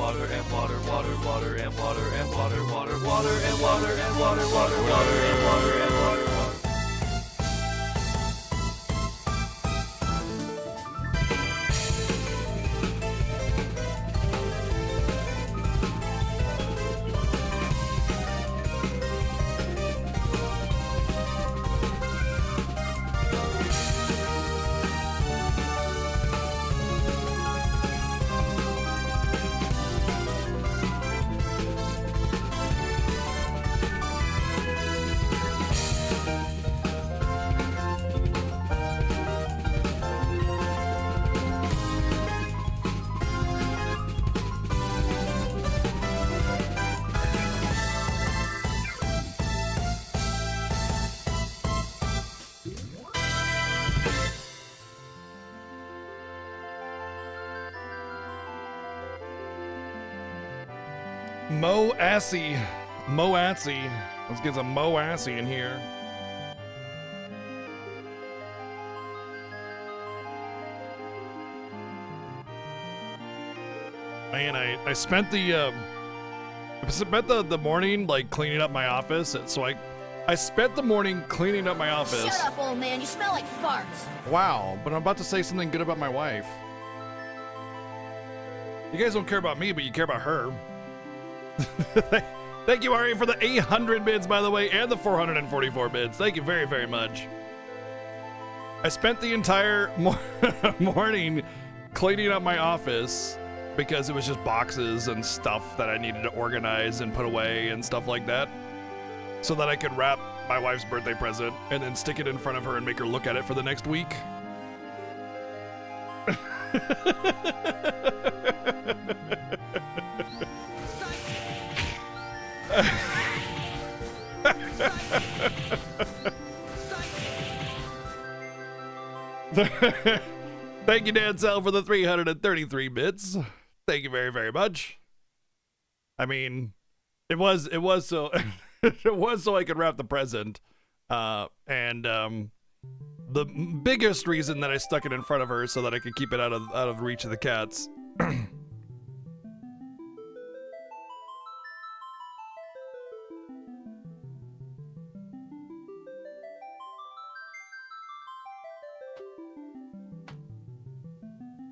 water and water, water, water and water and water, water, water and water and water, water, water and water and water, water. Moassy. Let's get some Moassy in here. Man, I spent the morning like cleaning up my office, so I spent the morning cleaning up my office. Shut up, old man. You smell like farts. Wow, but I'm about to say something good about my wife. You guys don't care about me, but you care about her. Thank you, Ari, for the 800 bids, by the way, and the 444 bids. Thank you very, very much. I spent the entire morning cleaning up my office because it was just boxes and stuff that I needed to organize and put away and stuff like that, so that I could wrap my wife's birthday present and then stick it in front of her and make her look at it for the next week. Thank you, Dancel, for the 333 bits. Thank you very, very much. I mean, it was so it was so I could wrap the present, and the biggest reason that I stuck it in front of her so that I could keep it out of reach of the cats.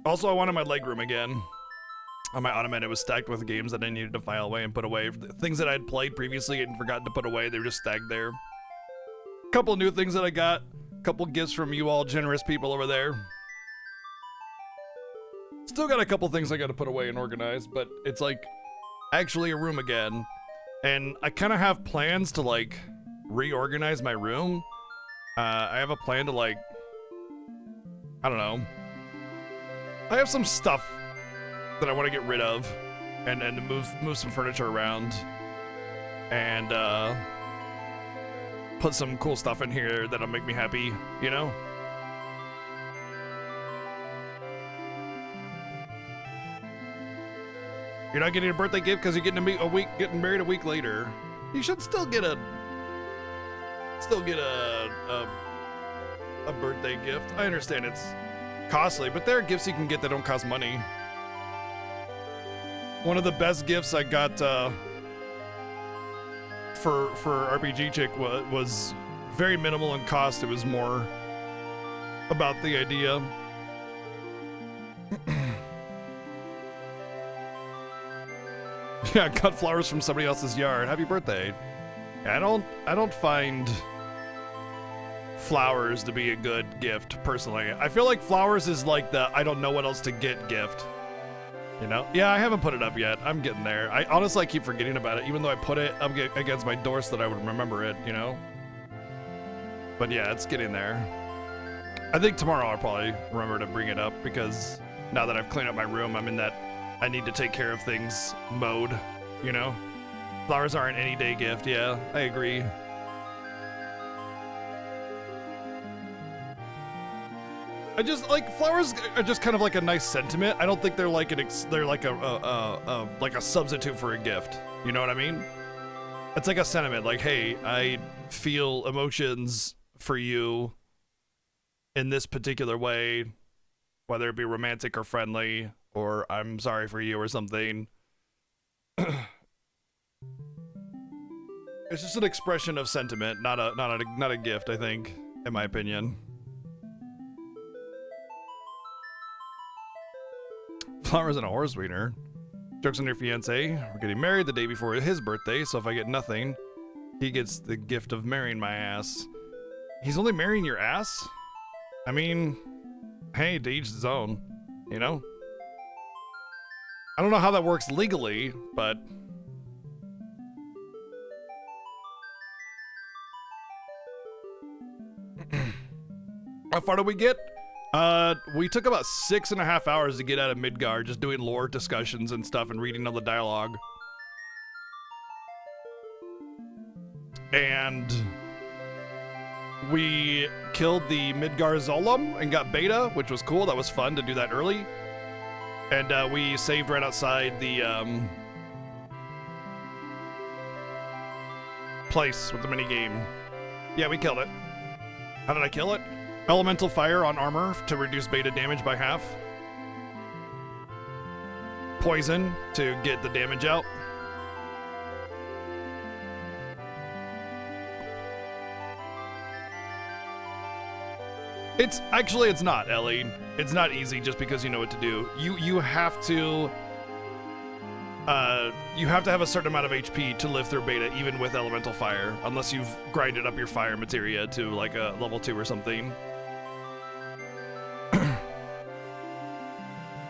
Also, I wanted my legroom again. On my ottoman, it was stacked with games that I needed to file away and put away. Things that I had played previously and forgotten to put away, they were just stacked there. Couple new things that I got. Couple gifts from you all generous people over there. Still got a couple things I got to put away and organize, but it's like actually a room again. And I kind of have plans to like reorganize my room. I have a plan to like, I don't know. I have some stuff that I want to get rid of and to move some furniture around and put some cool stuff in here that'll make me happy, you know? You're not getting a birthday gift because you're getting married a week later. You should still get a birthday gift. I understand it's costly, but there are gifts you can get that don't cost money. One of the best gifts I got for RPG Chick was very minimal in cost. It was more about the idea. Yeah, cut flowers from somebody else's yard. Happy birthday. I don't find flowers to be a good gift personally. I feel like flowers is like the I don't know what else to get gift. You know? Yeah, I haven't put it up yet. I'm getting there. I honestly keep forgetting about it. Even though I put it up against my door so that I would remember it, you know? But yeah, it's getting there. I think tomorrow I'll probably remember to bring it up because now that I've cleaned up my room, I'm in that I need to take care of things mode, you know? Flowers aren't any day gift. Yeah, I agree. I just like flowers are just kind of like a nice sentiment. I don't think they're like they're like a substitute for a gift. You know what I mean? It's like a sentiment. Like, hey, I feel emotions for you in this particular way, whether it be romantic or friendly, or I'm sorry for you or something. It's just an expression of sentiment, not a gift, I think, in my opinion. Flowers and a horse wiener. Jokes on your fiance. We're getting married the day before his birthday, so if I get nothing, he gets the gift of marrying my ass. He's only marrying your ass? I mean, hey, to each his own, you know? I don't know how that works legally, but... How far did we get? We took about 6.5 hours to get out of Midgard, just doing lore discussions and stuff and reading all the dialogue. And we killed the Midgar Zolom and got beta, which was cool. That was fun to do that early. And we saved right outside the place with the minigame. Yeah, we killed it. How did I kill it? Elemental fire on armor to reduce beta damage by half. Poison to get the damage out. It's not, Ellie. It's not easy just because you know what to do. You have to have a certain amount of HP to live through beta, even with elemental fire, unless you've grinded up your fire materia to like a level 2 or something.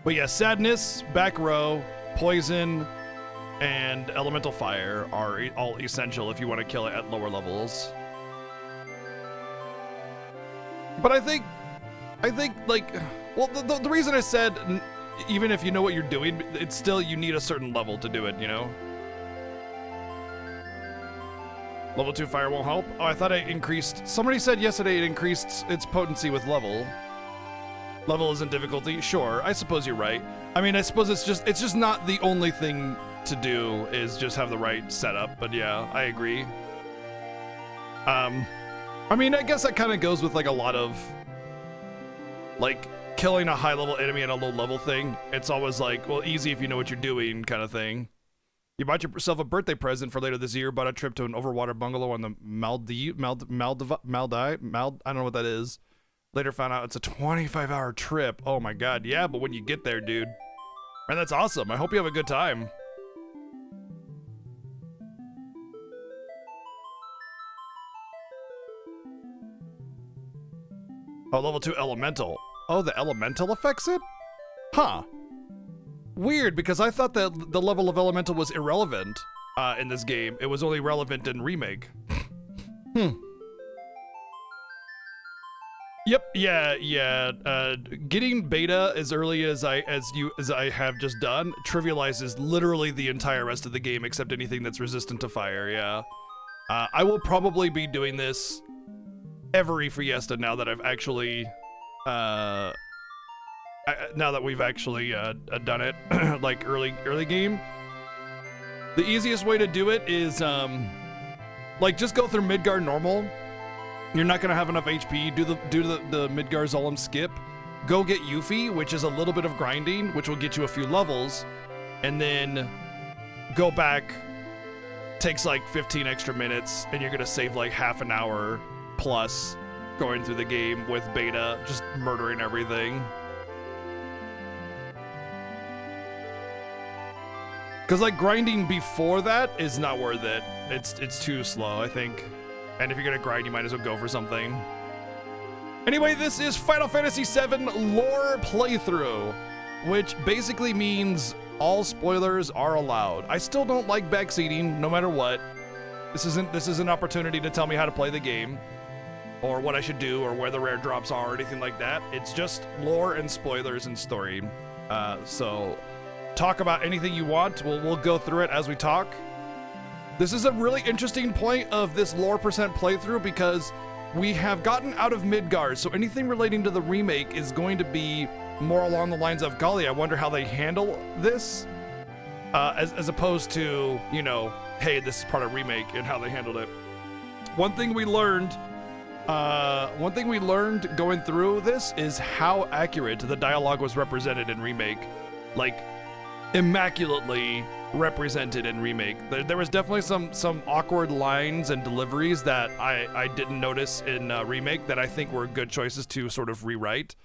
But yeah, sadness, back row, poison, and elemental fire are all essential if you want to kill it at lower levels. But I think like, well, the reason I said even if you know what you're doing, it's still, you need a certain level to do it, you know? Level 2 fire won't help? Oh, I thought it increased. Somebody said yesterday it increased its potency with level. Level isn't difficulty. Sure, I suppose you're right. I mean, I suppose it's just not the only thing to do is just have the right setup, but yeah, I agree. I mean, I guess that kind of goes with like a lot of like killing a high level enemy and a low level thing. It's always like, well, easy if you know what you're doing kind of thing. You bought yourself a birthday present for later this year, bought a trip to an overwater bungalow on the Maldives, I don't know what that is. Later found out it's a 25-hour trip. Oh my god, yeah, but when you get there, dude. Man, that's awesome. I hope you have a good time. Oh, level 2 elemental. Oh, the elemental affects it? Huh. Weird, because I thought that the level of elemental was irrelevant in this game. It was only relevant in remake. Yep, yeah. Getting beta as early as I have just done trivializes literally the entire rest of the game except anything that's resistant to fire, yeah. I will probably be doing this every Fiesta now that I've actually now that we've actually done it like early game. The easiest way to do it is like just go through Midgar normal. You're not gonna have enough HP. Do the Midgar Zolom skip. Go get Yuffie, which is a little bit of grinding, which will get you a few levels, and then go back. Takes like 15 extra minutes, and you're gonna save like half an hour plus going through the game with beta, just murdering everything. Cause like grinding before that is not worth it. It's too slow, I think. And if you're gonna grind, you might as well go for something. Anyway, this is Final Fantasy VII lore playthrough, which basically means all spoilers are allowed. I still don't like backseating, no matter what. This is an opportunity to tell me how to play the game, or what I should do, or where the rare drops are, or anything like that. It's just lore and spoilers and story. So talk about anything you want. We'll go through it as we talk. This is a really interesting point of this lore percent playthrough because we have gotten out of Midgar, so anything relating to the remake is going to be more along the lines of, golly, I wonder how they handle this, as opposed to, you know, hey, this is part of remake and how they handled it. One thing we learned going through this is how accurate the dialogue was represented in remake. Like, immaculately represented in Remake. There was definitely some awkward lines and deliveries that I didn't notice in Remake that I think were good choices to sort of rewrite.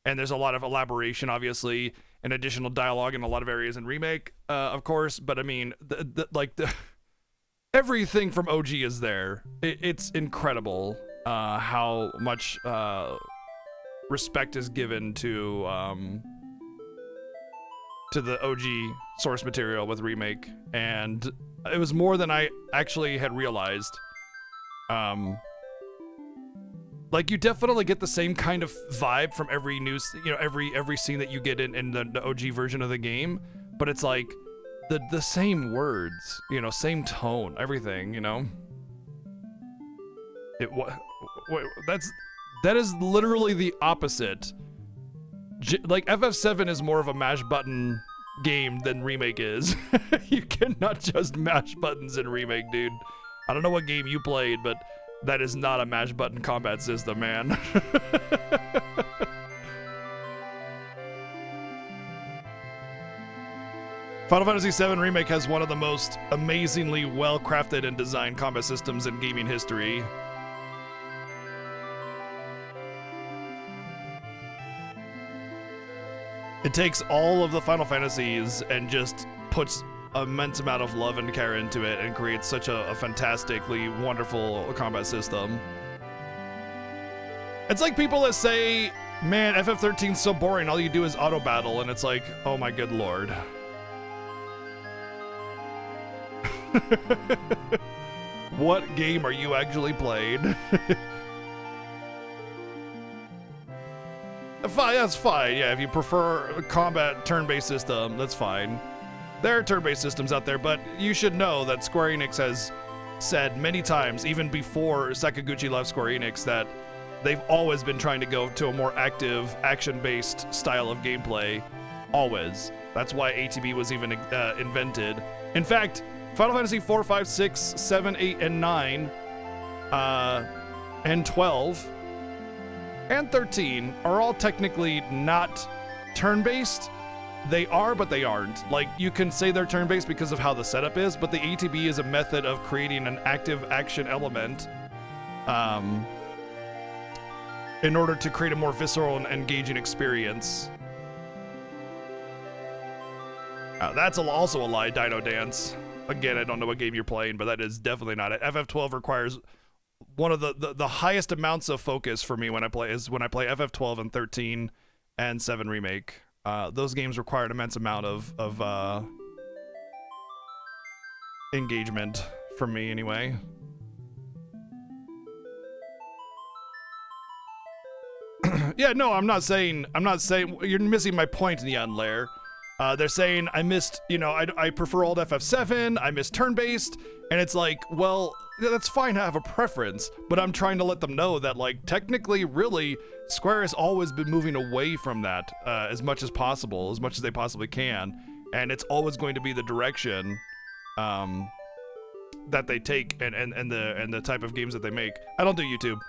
And there's a lot of elaboration, obviously, and additional dialogue in a lot of areas in Remake, of course. But I mean, everything from OG is there. It's incredible how much respect is given to the OG source material with Remake, and it was more than I actually had realized. Like, you definitely get the same kind of vibe from every new, every scene that you get in the OG version of the game, but it's like the same words, same tone, everything, that is literally the opposite. Like, FF7 is more of a mash button game than Remake is. You cannot just mash buttons in Remake, dude. I don't know what game you played, but that is not a mash button combat system, man. Final Fantasy VII Remake has one of the most amazingly well-crafted and designed combat systems in gaming history. It takes all of the Final Fantasies and just puts immense amount of love and care into it and creates such a fantastically wonderful combat system. It's like people that say, man, FF13's so boring, all you do is auto battle, and it's like, oh my good lord. What game are you actually playing? Fine, that's fine. Yeah, if you prefer a combat turn-based system, that's fine. There are turn-based systems out there, but you should know that Square Enix has said many times, even before Sakaguchi left Square Enix, that they've always been trying to go to a more active, action-based style of gameplay. Always. That's why ATB was even invented. In fact, Final Fantasy 4, 5, 6, 7, 8, and 9, and 12, and 13 are all technically not turn-based. They are, but they aren't. Like, you can say they're turn-based because of how the setup is, but the ATB is a method of creating an active action element in order to create a more visceral and engaging experience. That's also a lie, Dino Dance. Again, I don't know what game you're playing, but that is definitely not it. FF12 requires one of the highest amounts of focus for me when I play FF12 and 13 and 7 Remake. Those games require an immense amount of engagement from me anyway. Yeah, no, I'm not saying you're missing my point, Neon Lair. They're saying I missed, I prefer old FF7, I miss turn-based, and it's like, well, that's fine to have a preference, but I'm trying to let them know that, like, technically, really, Square has always been moving away from that as much as possible, as much as they possibly can, and it's always going to be the direction that they take and the type of games that they make. I don't do YouTube.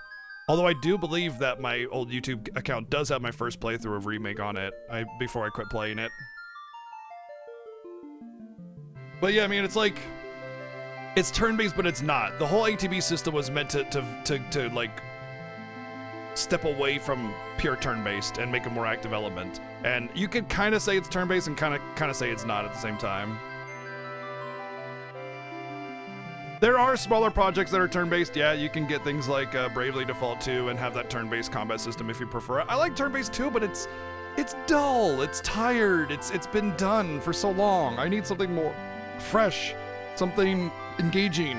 Although I do believe that my old YouTube account does have my first playthrough of Remake on it before I quit playing it. But yeah, I mean, it's like, it's turn-based, but it's not. The whole ATB system was meant to like, step away from pure turn-based and make a more active element. And you could kind of say it's turn-based and kind of say it's not at the same time. There are smaller projects that are turn-based. Yeah, you can get things like Bravely Default 2 and have that turn-based combat system if you prefer it. I like turn-based too, but it's dull, it's tired, it's been done for so long. I need something more fresh, something engaging,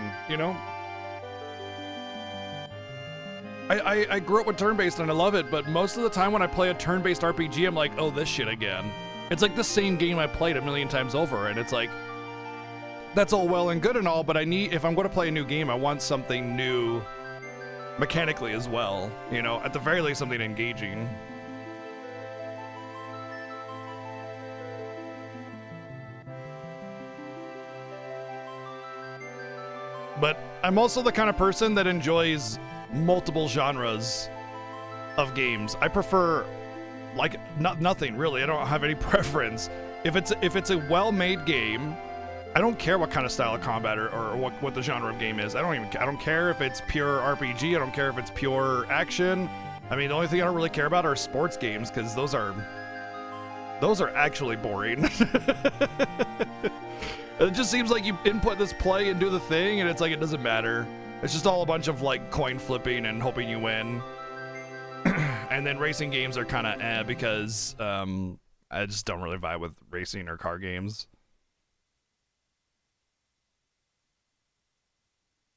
I grew up with turn-based and I love it, but most of the time when I play a turn-based RPG, I'm like, oh, this shit again. It's like the same game I played a million times over, and it's like, that's all well and good and all, but if I'm going to play a new game, I want something new mechanically as well, at the very least something engaging. But I'm also the kind of person that enjoys multiple genres of games. I prefer, like, nothing really. I don't have any preference. if it's a well-made game, I don't care what kind of style of combat or what the genre of game is. I don't care if it's pure RPG. I don't care if it's pure action. I mean, the only thing I don't really care about are sports games, because those are actually boring. It just seems like you input this play and do the thing, and it's like it doesn't matter. It's just all a bunch of like coin flipping and hoping you win. And then racing games are kind of because I just don't really vibe with racing or car games.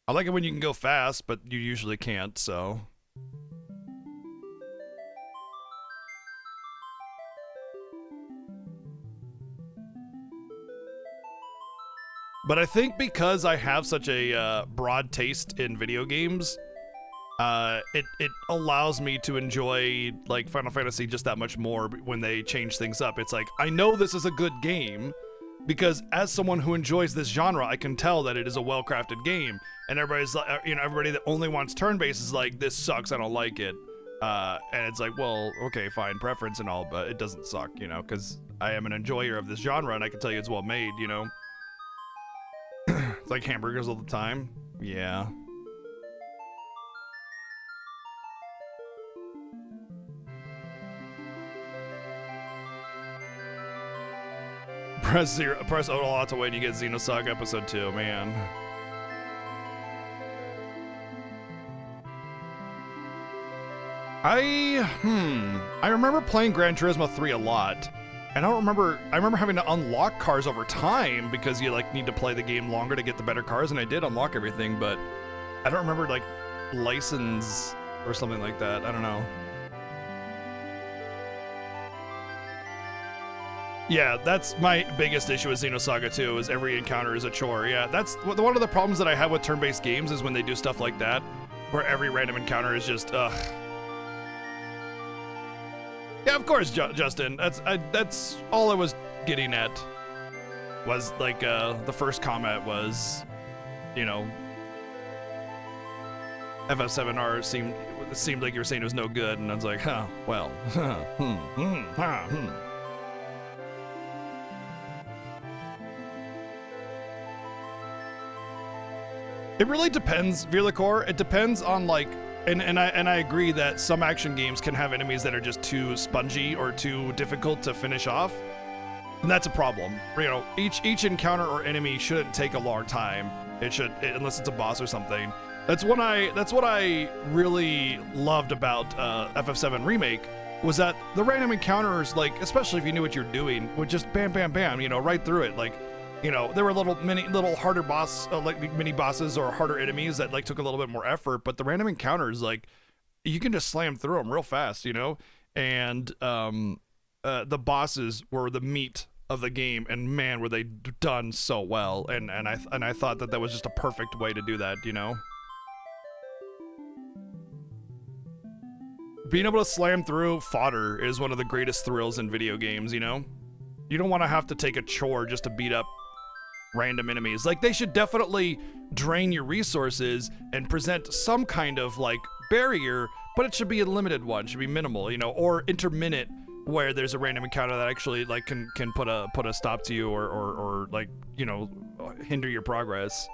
I like it when you can go fast, but you usually can't, so. But I think because I have such a broad taste in video games, it allows me to enjoy like Final Fantasy just that much more when they change things up. It's like, I know this is a good game because as someone who enjoys this genre, I can tell that it is a well-crafted game. And everybody's like, everybody that only wants turn-based is like, this sucks, I don't like it. And it's like, well, okay, fine, preference and all, but it doesn't suck, because I am an enjoyer of this genre and I can tell you it's well made, It's like hamburgers all the time. Yeah. Press O a lot to wait, you get Xenosaga episode 2, man. I remember playing Gran Turismo 3 a lot. And I remember having to unlock cars over time because you like need to play the game longer to get the better cars, and I did unlock everything, but I don't remember like license or something like that. I don't know. Yeah, that's my biggest issue with Xenosaga 2 is every encounter is a chore. Yeah, that's one of the problems that I have with turn-based games is when they do stuff like that, where every random encounter is just ugh. Yeah, of course, Justin. That's all I was getting at. Was like the first comment was, FF7R seemed like you were saying it was no good, and I was like, huh, well, It really depends, Virlacor. It depends on like. And I agree that some action games can have enemies that are just too spongy or too difficult to finish off, and that's a problem. Each encounter or enemy shouldn't take a long time. It should, unless it's a boss or something. That's what I really loved about FF7 Remake was that the random encounters, like especially if you knew what you're doing, would just bam, bam, bam, right through it. Like, there were little harder like mini bosses or harder enemies that like took a little bit more effort, but the random encounters, like you can just slam through them real fast, and the bosses were the meat of the game, and man, were they done so well, and I thought that was just a perfect way to do that, Being able to slam through fodder is one of the greatest thrills in video games, You don't want to have to take a chore just to beat up random enemies. Like, they should definitely drain your resources and present some kind of like barrier, but it should be a limited one, should be minimal, or intermittent, where there's a random encounter that actually like can put a stop to you or like hinder your progress.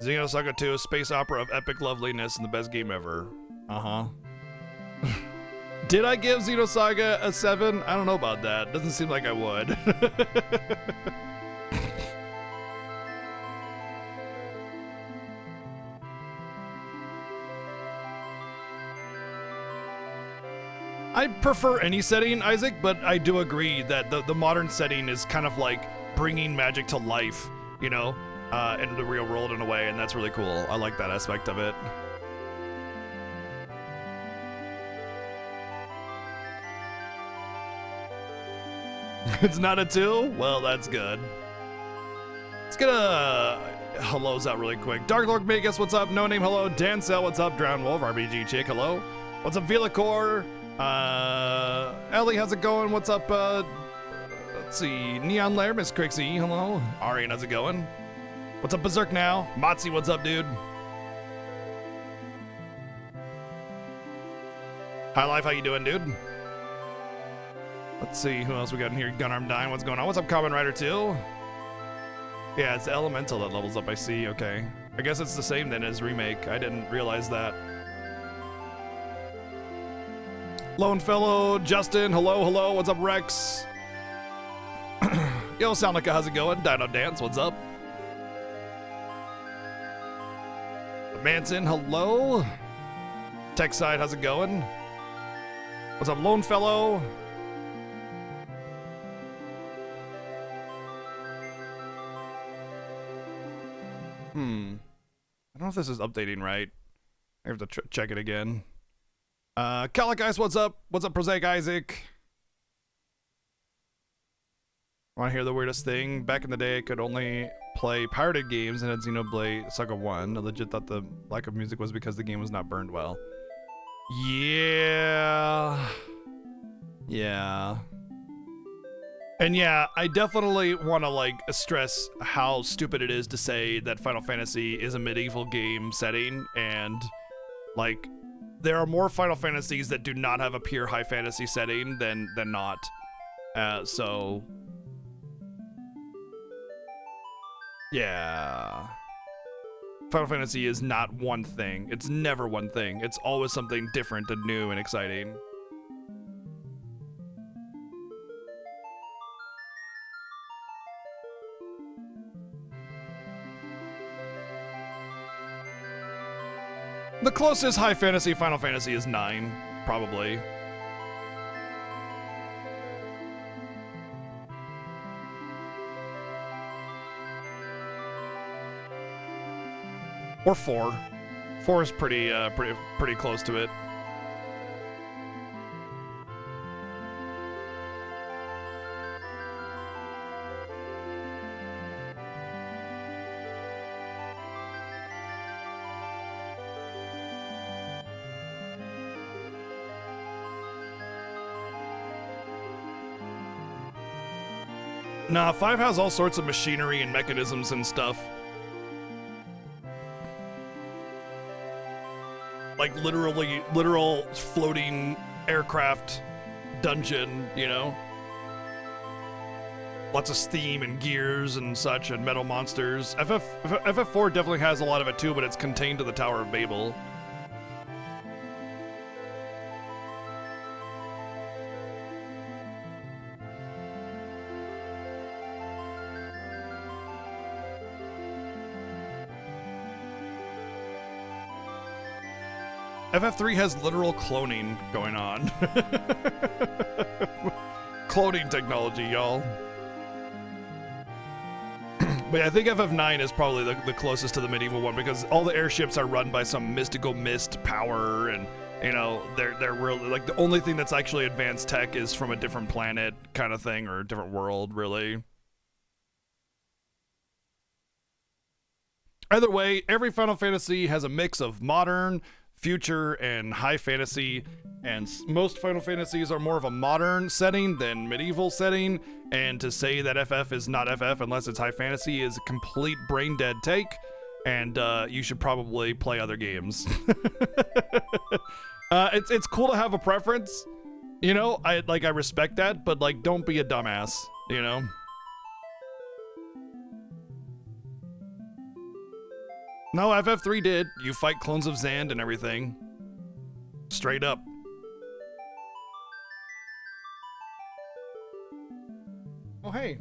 Xenosaga 2, space opera of epic loveliness and the best game ever. Uh-huh. Did I give Xenosaga a 7? I don't know about that. Doesn't seem like I would. I prefer any setting, Isaac, but I do agree that the modern setting is kind of like bringing magic to life, in the real world in a way, and that's really cool. I like that aspect of it. It's not a 2? Well, that's good. Let's get a hellos out really quick. Dark Lord Vegas, what's up? No Name, hello. Dancel, what's up? Drown Wolf, RBG Chick, hello. What's up, Vilacor? Ellie, how's it going? What's up? Let's see. Neon Lair, Miss Crixie, hello. Arian, how's it going? What's up, Berserk now? Motzi, what's up, dude? High Life, how you doing, dude? Let's see who else we got in here. Gunarm Dine, what's going on? What's up, Common Rider 2? Yeah, it's the Elemental that levels up, I see, okay. I guess it's the same then as Remake. I didn't realize that. Lone Fellow, Justin, hello, hello. What's up, Rex? Yo, Soundlika, how's it going? Dino Dance, what's up? Manson, hello. Tech Side, how's it going? What's up, Lone Fellow? I don't know if this is updating right. I have to check it again. Calic Ice, what's up? What's up, Prosaic Isaac? Want to hear the weirdest thing? Back in the day, I could only play pirated games and had Xenoblade Saga 1. I legit thought the lack of music was because the game was not burned well. Yeah. Yeah. And yeah, I definitely want to like stress how stupid it is to say that Final Fantasy is a medieval game setting, and like there are more Final Fantasies that do not have a pure high fantasy setting than not. So yeah. Final Fantasy is not one thing. It's never one thing. It's always something different and new and exciting. The closest high fantasy Final Fantasy is 9, probably. Or 4. 4 is pretty close to it. Nah, 5 has all sorts of machinery and mechanisms and stuff. Like literal floating aircraft dungeon, you know? Lots of steam and gears and such and metal monsters. FF4 definitely has a lot of it too, but it's contained to the Tower of Babel. FF3 has literal cloning going on. Cloning technology, y'all. But yeah, I think FF9 is probably the closest to the medieval one because all the airships are run by some mystical mist power, and you know they're really like the only thing that's actually advanced tech is from a different planet kind of thing or a different world, really. Either way, every Final Fantasy has a mix of modern, future, and high fantasy, and most Final Fantasies are more of a modern setting than medieval setting, and to say that FF is not FF unless it's high fantasy is a complete brain dead take, and you should probably play other games. It's cool to have a preference, you know, I respect that, but like don't be a dumbass, you know. No, FF3 did. You fight clones of Zand and everything. Straight up. Oh, hey.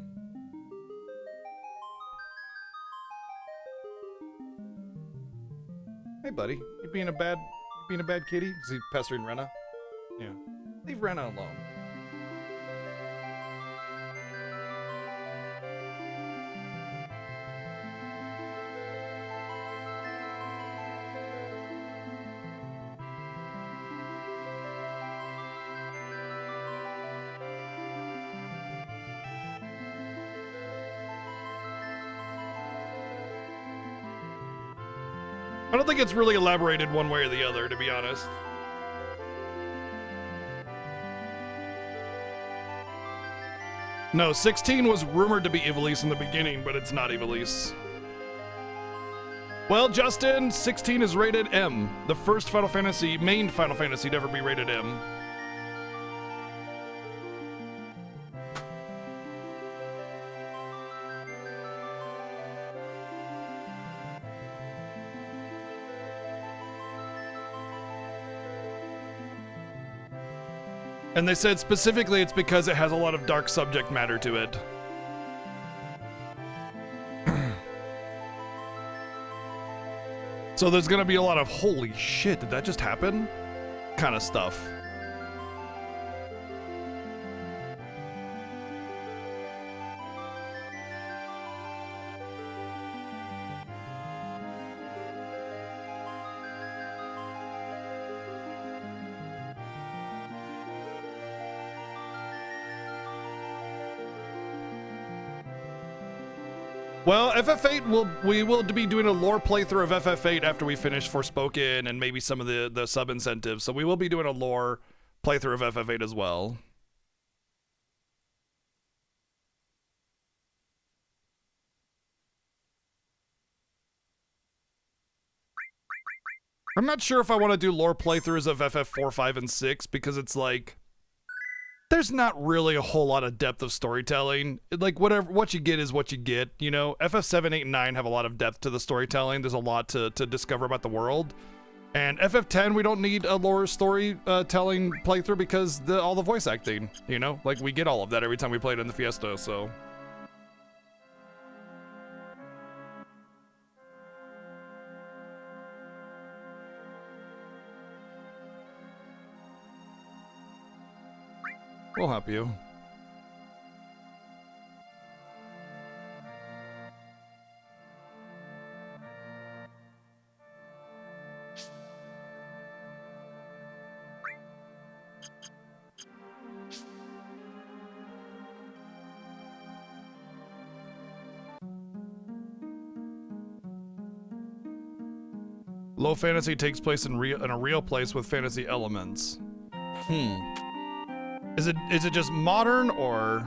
Hey, buddy. You being a bad kitty? Is he pestering Rena? Yeah. Leave Rena alone. I don't think it's really elaborated one way or the other, to be honest. No, 16 was rumored to be Ivalice in the beginning, but it's not Ivalice. Well, Justin, 16 is rated M. The first Final Fantasy, main Final Fantasy to ever be rated M. And they said specifically it's because it has a lot of dark subject matter to it. So there's gonna be a lot of holy shit, did that just happen? Kind of stuff. Well, FF8 we will be doing a lore playthrough of FF8 after we finish Forspoken and maybe some of the sub incentives. So we will be doing a lore playthrough of FF8 as well. I'm not sure if I want to do lore playthroughs of FF4, 5, and 6 because it's like there's not really a whole lot of depth of storytelling. Like what you get is what you get, you know. FF7, 8, and 9 have a lot of depth to the storytelling. There's a lot to discover about the world. And FF10, we don't need a lore story telling playthrough because all the voice acting, you know? Like we get all of that every time we play it in the Fiesta, so. We'll help you. Low fantasy takes place in a real place with fantasy elements. Is it just modern or?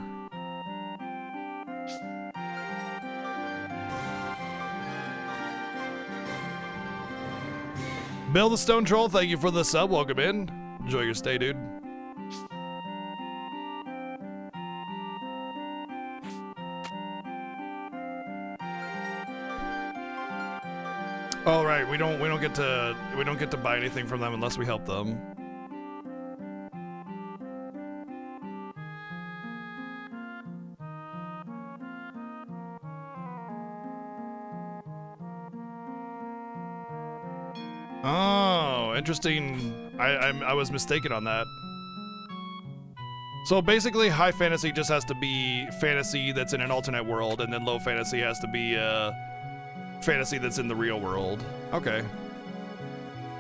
Bill the Stone Troll, thank you for the sub. Welcome in. Enjoy your stay, dude. Oh right, we don't get to buy anything from them unless we help them. Oh, interesting. I was mistaken on that. So basically, high fantasy just has to be fantasy that's in an alternate world, and then low fantasy has to be fantasy that's in the real world. Okay.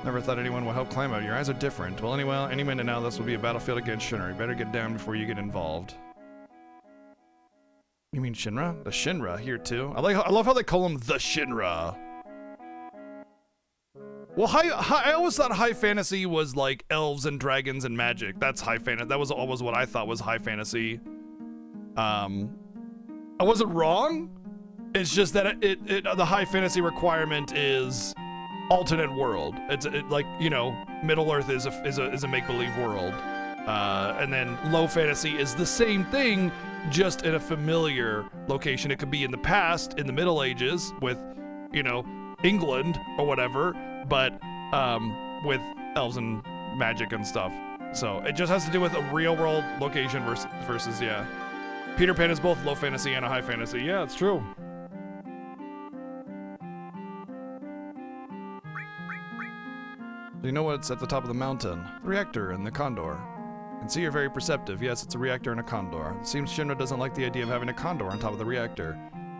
Never thought anyone would help climb out. Your eyes are different. Well, anyway, any minute now, this will be a battlefield against Shinra. You better get down before you get involved. You mean Shinra? The Shinra here too. I love how they call them the Shinra. Well, I always thought high fantasy was like elves and dragons and magic. That's high fantasy. That was always what I thought was high fantasy. I wasn't wrong. It's just that the high fantasy requirement is alternate world. It's like, you know, Middle Earth is a make-believe world, and then low fantasy is the same thing, just in a familiar location. It could be in the past, in the Middle Ages, with, you know, England or whatever. But with elves and magic and stuff. So it just has to do with a real world location versus yeah. Peter Pan is both low fantasy and a high fantasy. Yeah, it's true. Do you know what's at the top of the mountain? The reactor and the condor. I can see you're very perceptive. Yes, it's a reactor and a condor. It seems Shinra doesn't like the idea of having a condor on top of the reactor.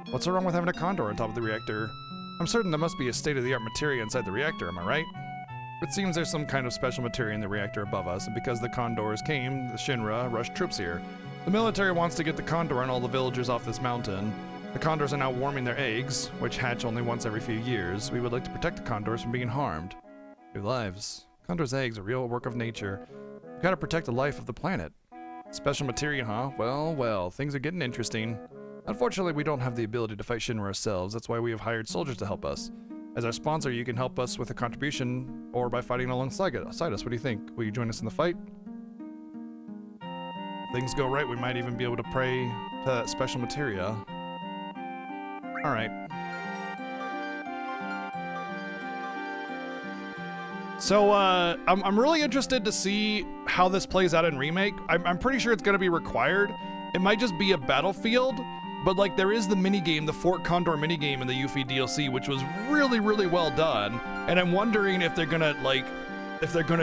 What's so wrong with having a condor on top of the reactor? I'm certain there must be a state-of-the-art materia inside the reactor, am I right? It seems there's some kind of special materia in the reactor above us, and because the Condors came, the Shinra rushed troops here. The military wants to get the Condor and all the villagers off this mountain. The Condors are now warming their eggs, which hatch only once every few years. We would like to protect the Condors from being harmed. New lives. Condors' eggs are a real work of nature. We've got to protect the life of the planet. Special materia, huh? Well, things are getting interesting. Unfortunately, we don't have the ability to fight Shinra ourselves. That's why we have hired soldiers to help us. As our sponsor, you can help us with a contribution or by fighting alongside us. What do you think? Will you join us in the fight? If things go right, we might even be able to pray to that special materia. All right. So I'm really interested to see how this plays out in Remake. I'm pretty sure it's going to be required. It might just be a battlefield, but like there is the minigame, the Fort Condor minigame in the Yuffie DLC, which was really, really well done. And I'm wondering if they're gonna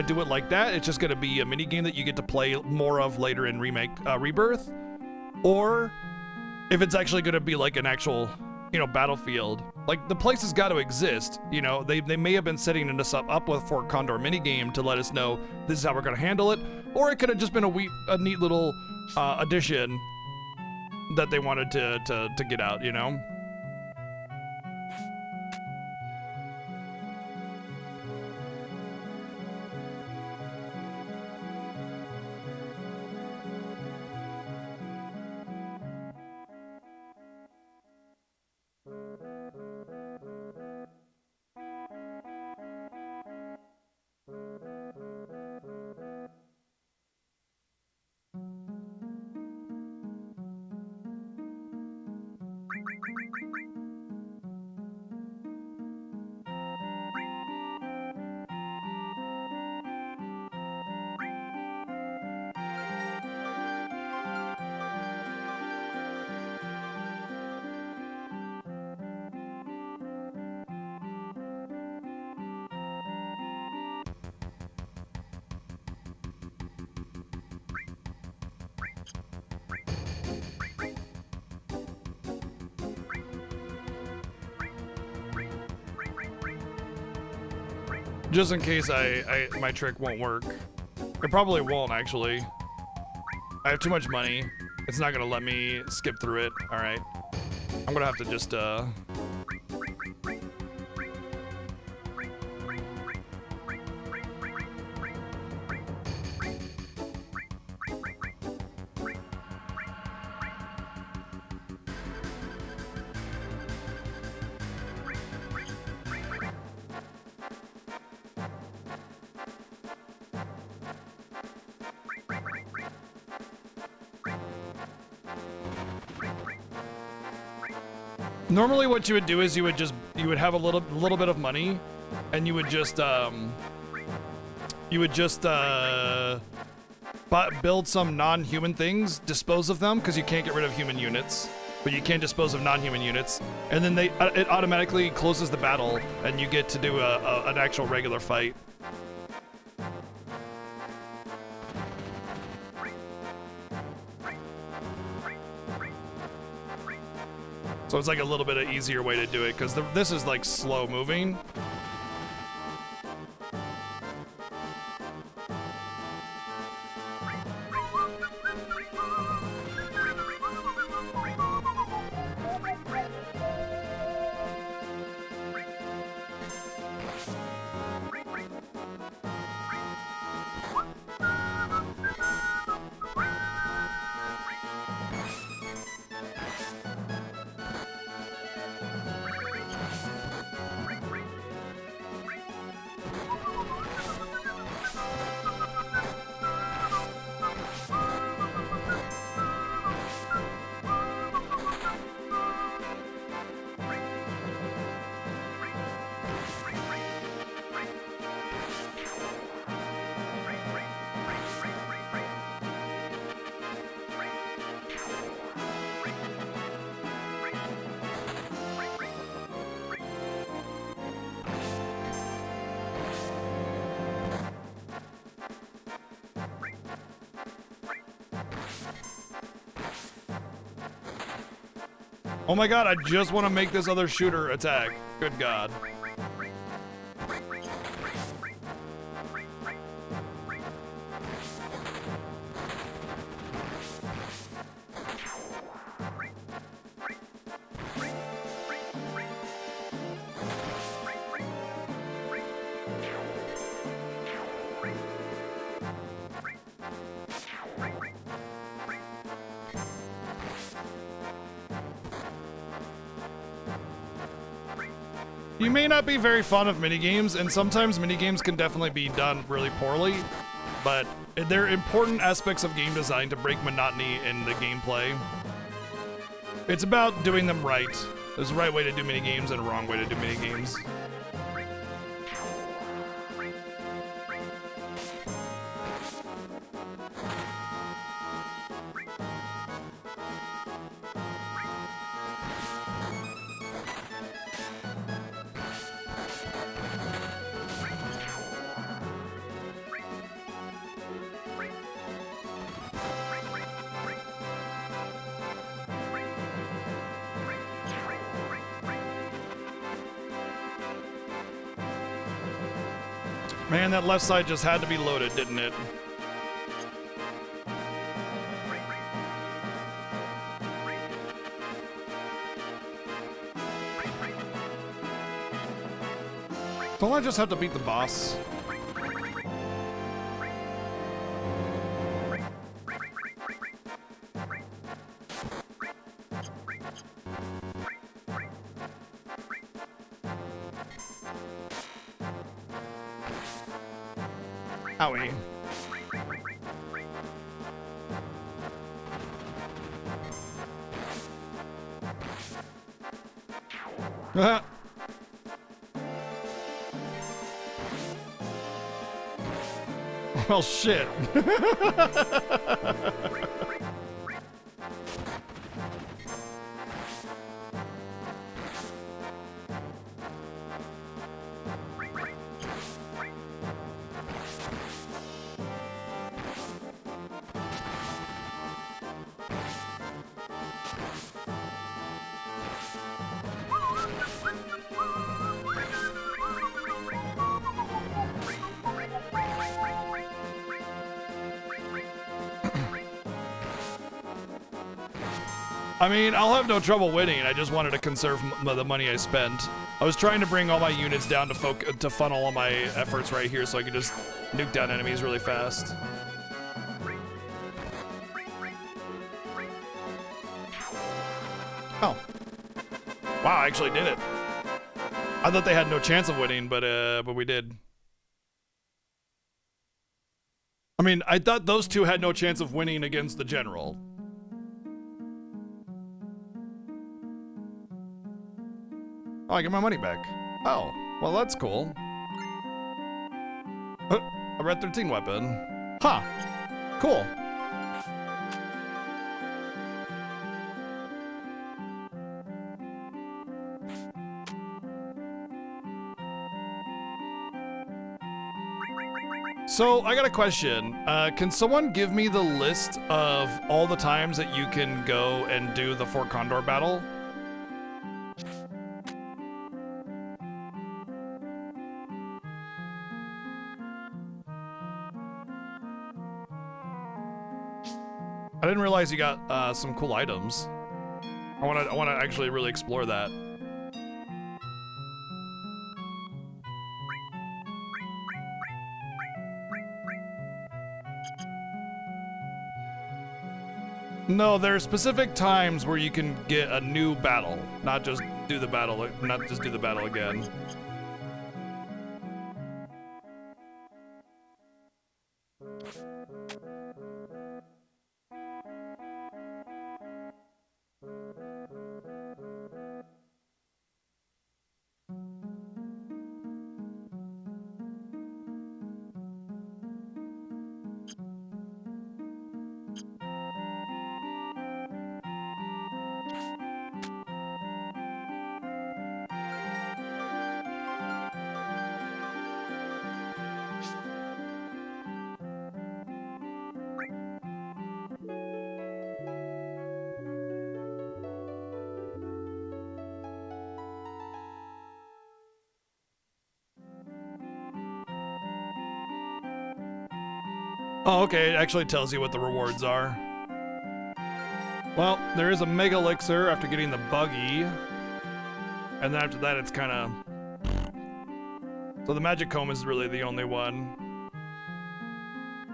do it like that. It's just gonna be a minigame that you get to play more of later in Remake Rebirth, or if it's actually gonna be like an actual, battlefield. Like the place has got to exist. They may have been setting this up with Fort Condor minigame to let us know this is how we're gonna handle it, or it could have just been a neat little addition that they wanted to get out, Just in case my trick won't work. It probably won't, actually. I have too much money. It's not gonna let me skip through it. All right. I'm gonna have to just, Normally what you would do is you would have a little bit of money, and you would just build some non-human things, dispose of them, because you can't get rid of human units, but you can dispose of non-human units, and then it automatically closes the battle, and you get to do an actual regular fight. So it's like a little bit of easier way to do it, because this is like slow moving. Oh my god, I just want to make this other shooter attack. Good god. You may not be very fond of minigames, and sometimes minigames can definitely be done really poorly, but they're important aspects of game design to break monotony in the gameplay. It's about doing them right. There's a right way to do minigames and a wrong way to do minigames. Man, that left side just had to be loaded, didn't it? Don't I just have to beat the boss? Owie. Well, shit. I mean, I'll have no trouble winning. I just wanted to conserve the money I spent. I was trying to bring all my units down to funnel all my efforts right here so I could just nuke down enemies really fast. Oh. Wow, I actually did it. I thought they had no chance of winning, but we did. I mean, I thought those two had no chance of winning against the general. Oh, I get my money back. Oh, well, that's cool. A Red 13 weapon. Huh. Cool. So, I got a question. Can someone give me the list of all the times that you can go and do the Fort Condor battle? I didn't realize you got some cool items. I want to actually really explore that. No, there are specific times where you can get a new battle, not just do the battle again. Oh, okay, it actually tells you what the rewards are. Well, there is a Mega Elixir after getting the buggy. And then after that, it's kind of... So the Magic Comb is really the only one.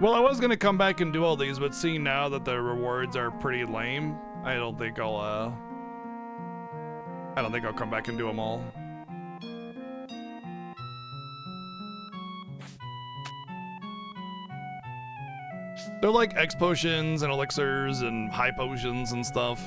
Well, I was going to come back and do all these, but seeing now that the rewards are pretty lame, I don't think I'll come back and do them all. They're like X potions and elixirs and high potions and stuff.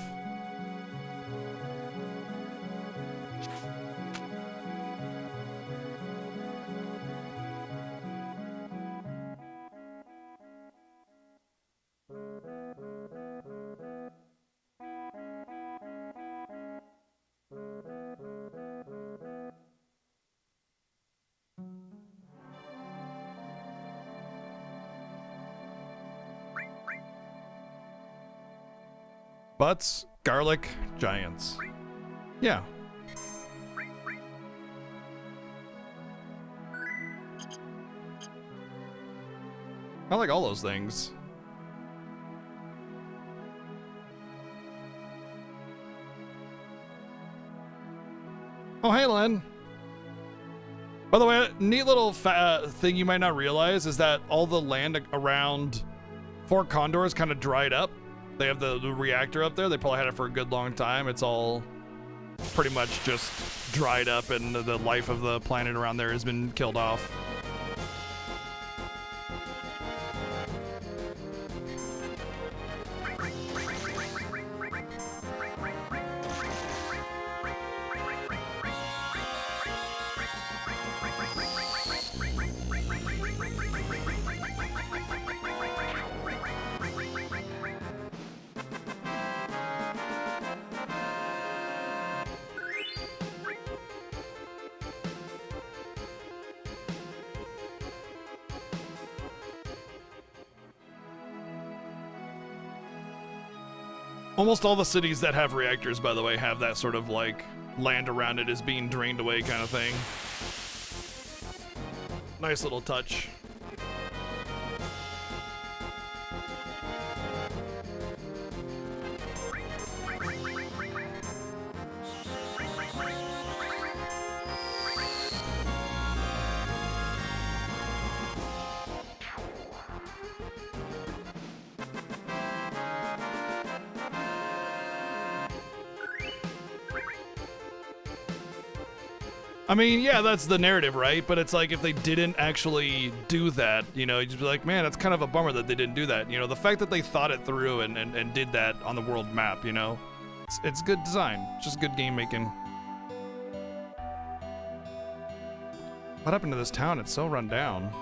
Butts, garlic, giants. Yeah. I like all those things. Oh, hey, Len. By the way, neat little thing you might not realize is that all the land around Fort Condor is kind of dried up. They have the reactor up there. They probably had it for a good long time. It's all pretty much just dried up, and the life of the planet around there has been killed off. Almost all the cities that have reactors, by the way, have that sort of like land around it is being drained away kind of thing. Nice little touch. I mean, yeah, that's the narrative, right? But it's like if they didn't actually do that, you know, you'd just be like, man, it's kind of a bummer that they didn't do that. You know, the fact that they thought it through and did that on the world map, you know, it's good design. It's just good game making. What happened to this town? It's so run down.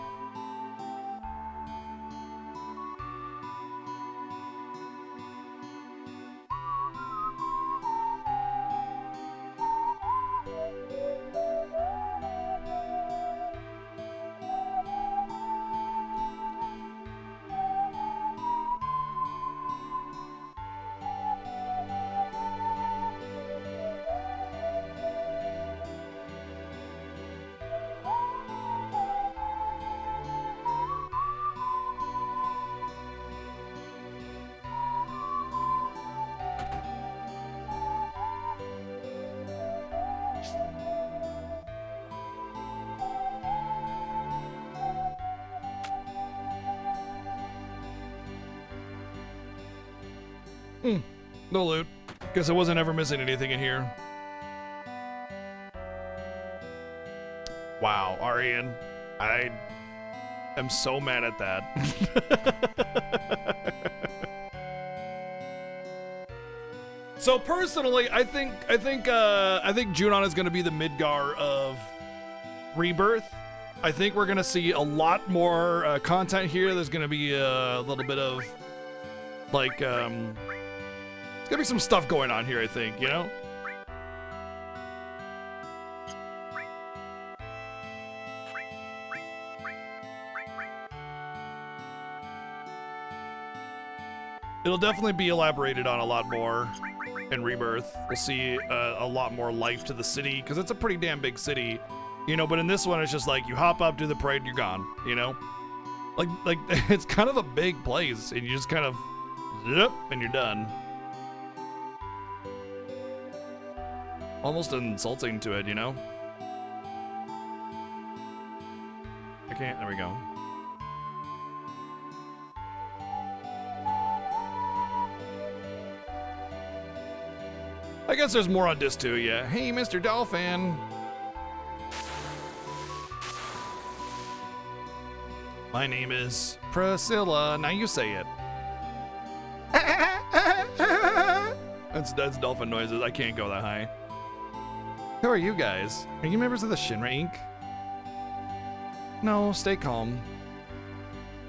No loot. Guess I wasn't ever missing anything in here. Wow, Arian. I am so mad at that. So personally, I think Junon is going to be the Midgar of Rebirth. I think we're going to see a lot more content here. There's going to be a little bit of like there's gonna be some stuff going on here, I think, you know? It'll definitely be elaborated on a lot more in Rebirth. We'll see a lot more life to the city, because it's a pretty damn big city, you know, but in this one, it's just like, you hop up, do the parade, you're gone, you know? Like it's kind of a big place, and you just kind of, zip, and you're done. Almost insulting to it, you know? I can't, there we go. I guess there's more on this too, yeah. Hey, Mr. Dolphin. My name is Priscilla. Now you say it. That's dolphin noises. I can't go that high. Who are you guys? Are you members of the Shinra Inc? No, stay calm.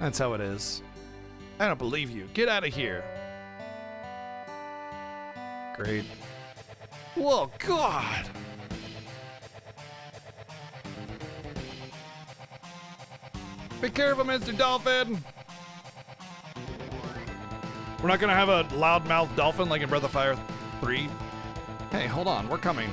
That's how it is. I don't believe you. Get out of here. Great. Whoa, God! Be careful, Mr. Dolphin! We're not gonna have a loudmouth dolphin like in Breath of Fire 3? Hey, hold on, we're coming.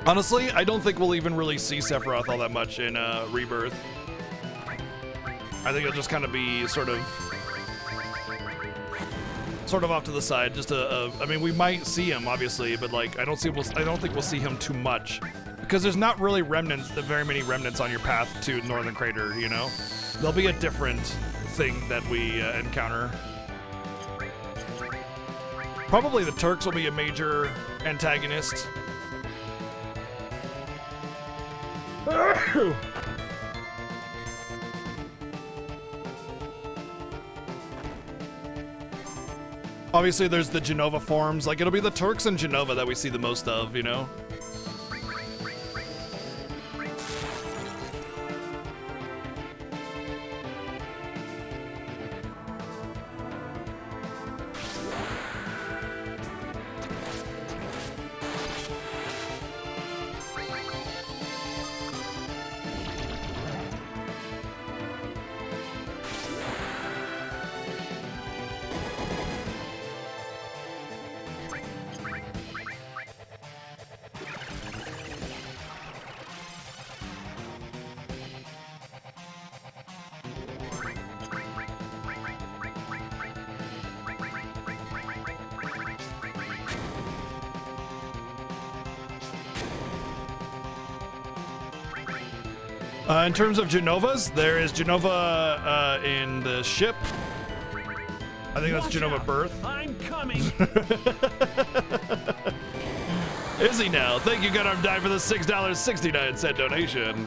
Honestly, I don't think we'll even really see Sephiroth all that much in Rebirth. I think it'll just kind of be sort of off to the side. Just I mean, we might see him obviously, but like I don't think we'll see him too much because there's not really very many remnants on your path to Northern Crater. You know, there'll be a different thing that we encounter. Probably the Turks will be a major antagonist. Obviously, there's the Genova forms. Like, it'll be the Turks and Genova that we see the most of, you know? In terms of Genovas, there is Genova in the ship. I think that's Genova Birth. I'm coming. Is he now? Thank you, Gunarm Die, for the $6.69 donation.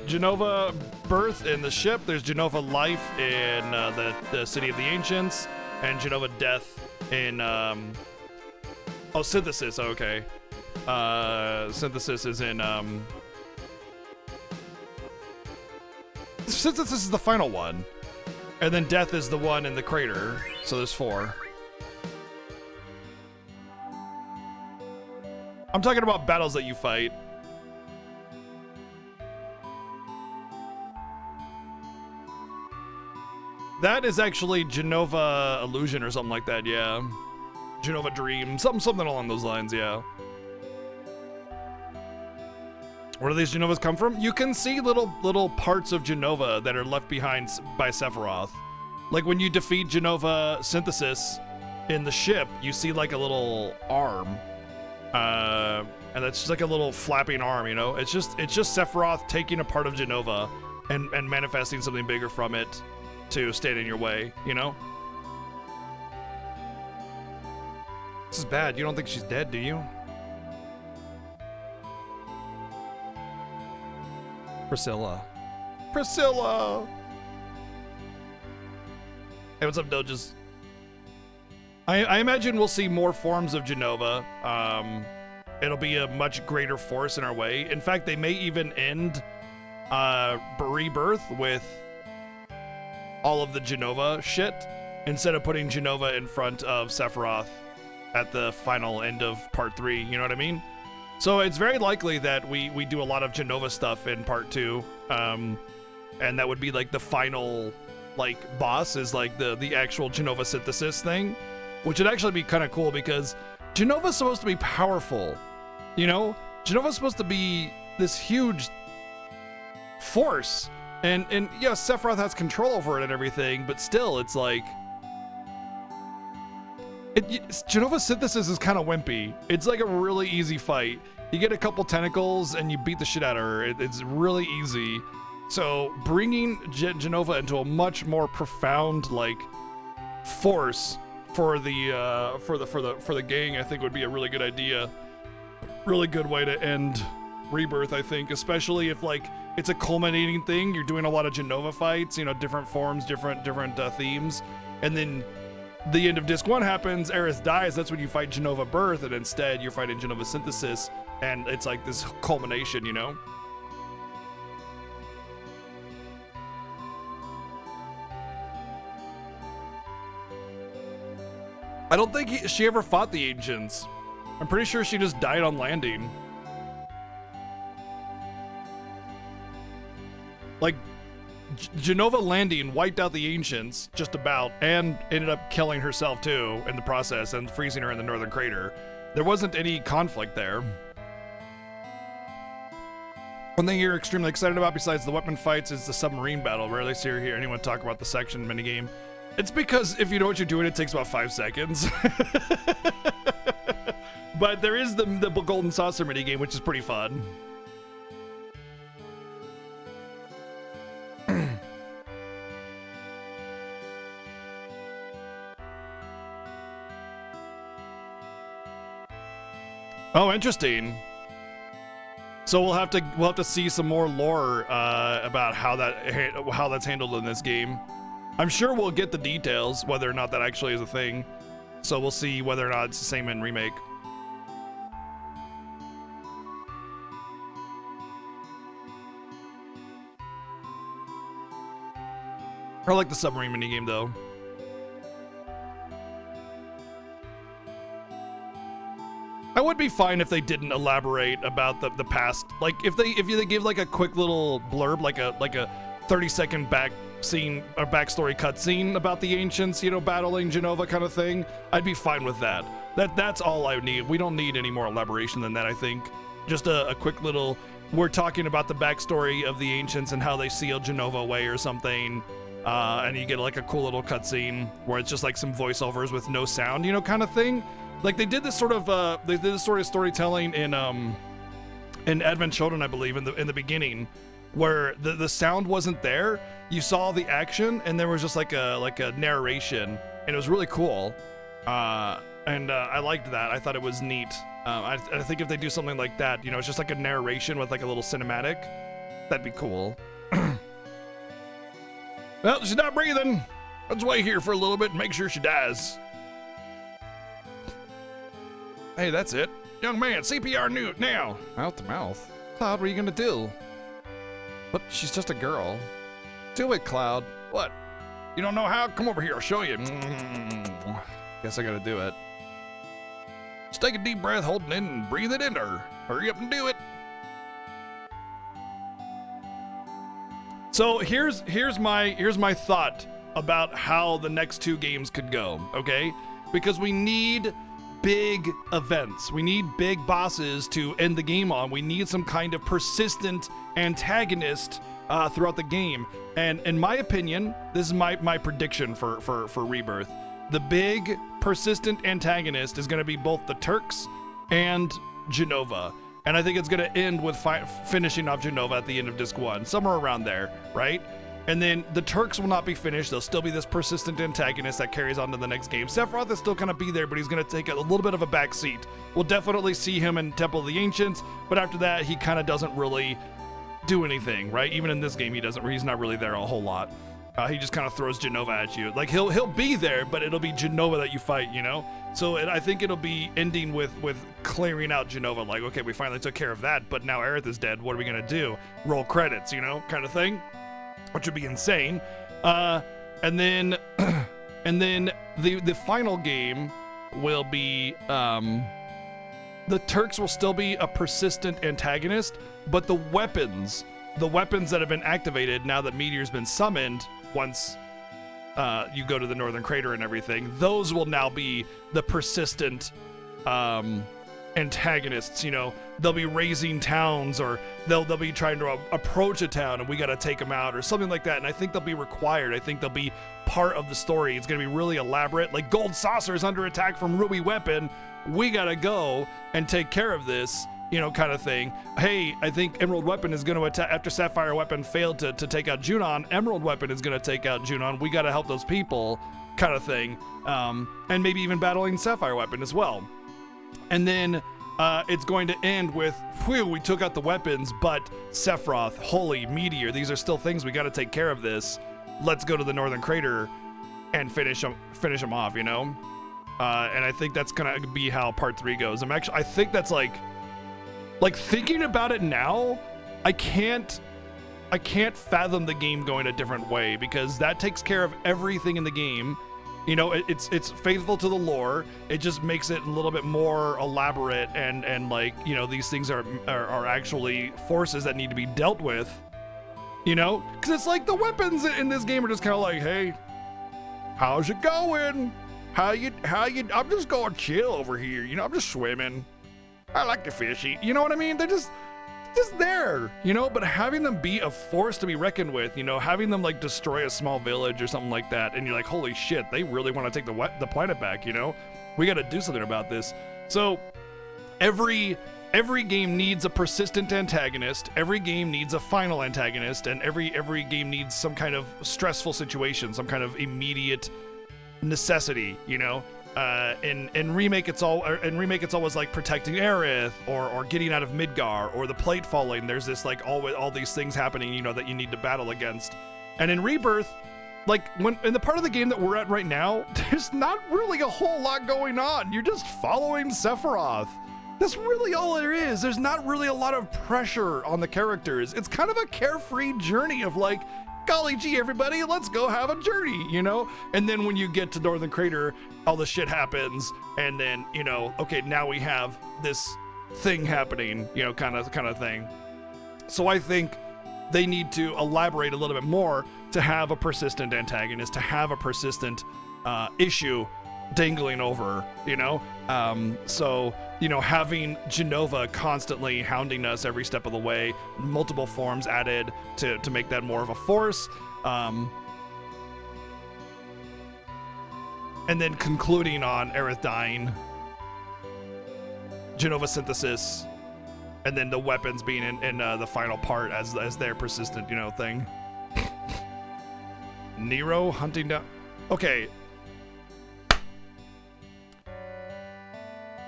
Genova Birth in the ship. There's Genova Life in the City of the Ancients, and Genova Death in Synthesis. Oh, okay. Synthesis is in Synthesis is the final one, and then Death is the one in the crater. So there's 4. I'm talking about battles that you fight. That is actually Genova Illusion or something like that, yeah. Genova Dream, something along those lines, yeah. Where do these Genovas come from? You can see little parts of Genova that are left behind by Sephiroth. Like when you defeat Genova Synthesis in the ship, you see like a little arm. And that's just like a little flapping arm, you know? It's just Sephiroth taking a part of Genova and manifesting something bigger from it to stand in your way, you know? This is bad. You don't think she's dead, do you? Priscilla. Hey, what's up, Doges? I imagine we'll see more forms of Genova. It'll be a much greater force in our way. In fact, they may even end Rebirth with all of the Genova shit instead of putting Genova in front of Sephiroth at the final end of Part 3. You know what I mean? So it's very likely that we do a lot of Genova stuff in Part 2, and that would be like the final like boss is like the actual Genova Synthesis thing, which would actually be kind of cool because Genova's supposed to be powerful, you know? Genova's supposed to be this huge force, and yeah, Sephiroth has control over it and everything, but still, it's like Genova Synthesis is kind of wimpy. It's like a really easy fight. You get a couple tentacles and you beat the shit out of her. It's really easy. So bringing Genova into a much more profound like force for the gang, I think would be a really good idea. Really good way to end Rebirth, I think, especially if like it's a culminating thing. You're doing a lot of Genova fights, you know, different forms, different themes, and then the end of Disc 1 happens, Aerith dies, that's when you fight Genova Birth, and instead you're fighting Genova Synthesis, and it's like this culmination, you know? I don't think she ever fought the Ancients. I'm pretty sure she just died on landing. Like, Genova landing wiped out the Ancients, just about, and ended up killing herself too in the process and freezing her in the Northern Crater. There wasn't any conflict there. One thing you're extremely excited about besides the weapon fights is the submarine battle. Rarely see or hear anyone talk about the section minigame. It's because if you know what you're doing, it takes about 5 seconds. But there is the Golden Saucer minigame, which is pretty fun. Oh, interesting. So we'll have to see some more lore about how that's handled in this game. I'm sure we'll get the details, whether or not that actually is a thing. So we'll see whether or not it's the same in Remake. I like the submarine minigame though. I would be fine if they didn't elaborate about the past. Like if they give like a quick little blurb, like a 30-second backstory cutscene about the Ancients, you know, battling Genova kind of thing, I'd be fine with that. That's all I need. We don't need any more elaboration than that, I think. Just a quick little, we're talking about the backstory of the Ancients and how they sealed Genova away or something. And you get like a cool little cutscene where it's just like some voiceovers with no sound, you know, kind of thing. Like they did this sort of storytelling in Advent Children, I believe, in the beginning, where the sound wasn't there. You saw the action, and there was just like a narration, and it was really cool. And I liked that. I thought it was neat. I think if they do something like that, you know, it's just like a narration with like a little cinematic, that'd be cool. Well, she's not breathing. Let's wait here for a little bit and make sure she dies. Hey, that's it. Young man, CPR now. Mouth to mouth. Cloud, what are you gonna do? But she's just a girl. Do it, Cloud. What? You don't know how? Come over here, I'll show you. Guess I gotta do it. Just take a deep breath, hold it in, and breathe it into her. Hurry up and do it. So here's my thought about how the next 2 games could go, okay? Because we need big events. We need big bosses to end the game on. We need some kind of persistent antagonist throughout the game. And in my opinion, this is my prediction for Rebirth. The big persistent antagonist is going to be both the Turks and Genova. And I think it's going to end with finishing off Genova at the end of Disc 1, somewhere around there, right? And then the Turks will not be finished. There'll still be this persistent antagonist that carries on to the next game. Sephiroth is still going to be there, but he's going to take a little bit of a back seat. We'll definitely see him in Temple of the Ancients, but after that, he kind of doesn't really do anything, right? Even in this game, he's not really there a whole lot. He just kind of throws Genova at you. Like he'll be there, but it'll be Genova that you fight, you know? So I think it'll be ending with clearing out Genova. Like, okay, we finally took care of that, but now Aerith is dead. What are we going to do? Roll credits, you know, kind of thing. Which would be insane. And then the final game will be the Turks will still be a persistent antagonist, but the weapons that have been activated now that Meteor's been summoned, once you go to the Northern Crater and everything, those will now be the persistent antagonists. You know, they'll be raising towns, or they'll be trying to approach a town and we got to take them out or something like that. And I think they'll be required. I think they'll be part of the story. It's going to be really elaborate. Like, Gold Saucer is under attack from Ruby Weapon. We got to go and take care of this, you know, kind of thing. Hey, I think Emerald Weapon is going to attack after Sapphire Weapon failed to take out Junon. Emerald Weapon is going to take out Junon. We got to help those people. kind of thing, and maybe even battling Sapphire weapon as well. And then it's going to end with, whew, we took out the weapons, but Sephiroth, Holy, Meteor, these are still things we got to take care of this. Let's go to the Northern Crater and finish them off, you know? And I think that's gonna be how part 3 goes. I think that's like thinking about it now, I can't fathom the game going a different way, because that takes care of everything in the game. You know, it's faithful to the lore. It just makes it a little bit more elaborate, and like, you know, these things are actually forces that need to be dealt with. You know, because it's like the weapons in this game are just kind of like, hey, how's it going? How you? I'm just going chill over here. You know, I'm just swimming. I like the fishy. You know what I mean? They're just there, you know, but having them be a force to be reckoned with, you know, having them like destroy a small village or something like that, and you're like, holy shit, they really want to take the planet back, you know? We got to do something about this. So every game needs a persistent antagonist, every game needs a final antagonist, and every game needs some kind of stressful situation, some kind of immediate necessity, you know? In remake it's always like protecting Aerith or getting out of Midgar or the plate falling. There's this like all these things happening, you know, that you need to battle against. And in Rebirth, like when in the part of the game that we're at right now, there's not really a whole lot going on. You're just following Sephiroth. That's really all there is. There's not really a lot of pressure on the characters. It's kind of a carefree journey of like, golly gee, everybody, let's go have a journey, you know? And then when you get to Northern Crater, all the shit happens, and then, you know, okay, now we have this thing happening, you know, kind of thing. So I think they need to elaborate a little bit more to have a persistent antagonist, to have a persistent issue dangling over, you know? So, you know, having Genova constantly hounding us every step of the way, multiple forms added to make that more of a force, and then concluding on Aerith dying, Genova synthesis, and then the weapons being in the final part as their persistent, you know, thing. Nero hunting down... Okay.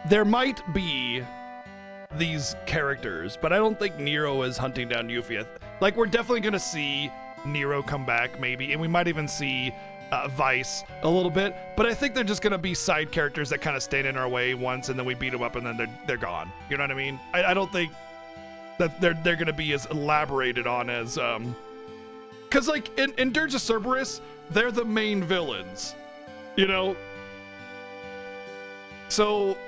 There might be these characters, but I don't think Nero is hunting down Yuffie. Like, we're definitely gonna see Nero come back, maybe, and we might even see Vice a little bit, but I think they're just gonna be side characters that kind of stand in our way once, and then we beat them up, and then they're gone. You know what I mean? I don't think that they're gonna be as elaborated on as because like in Dirge of Cerberus, they're the main villains, you know. So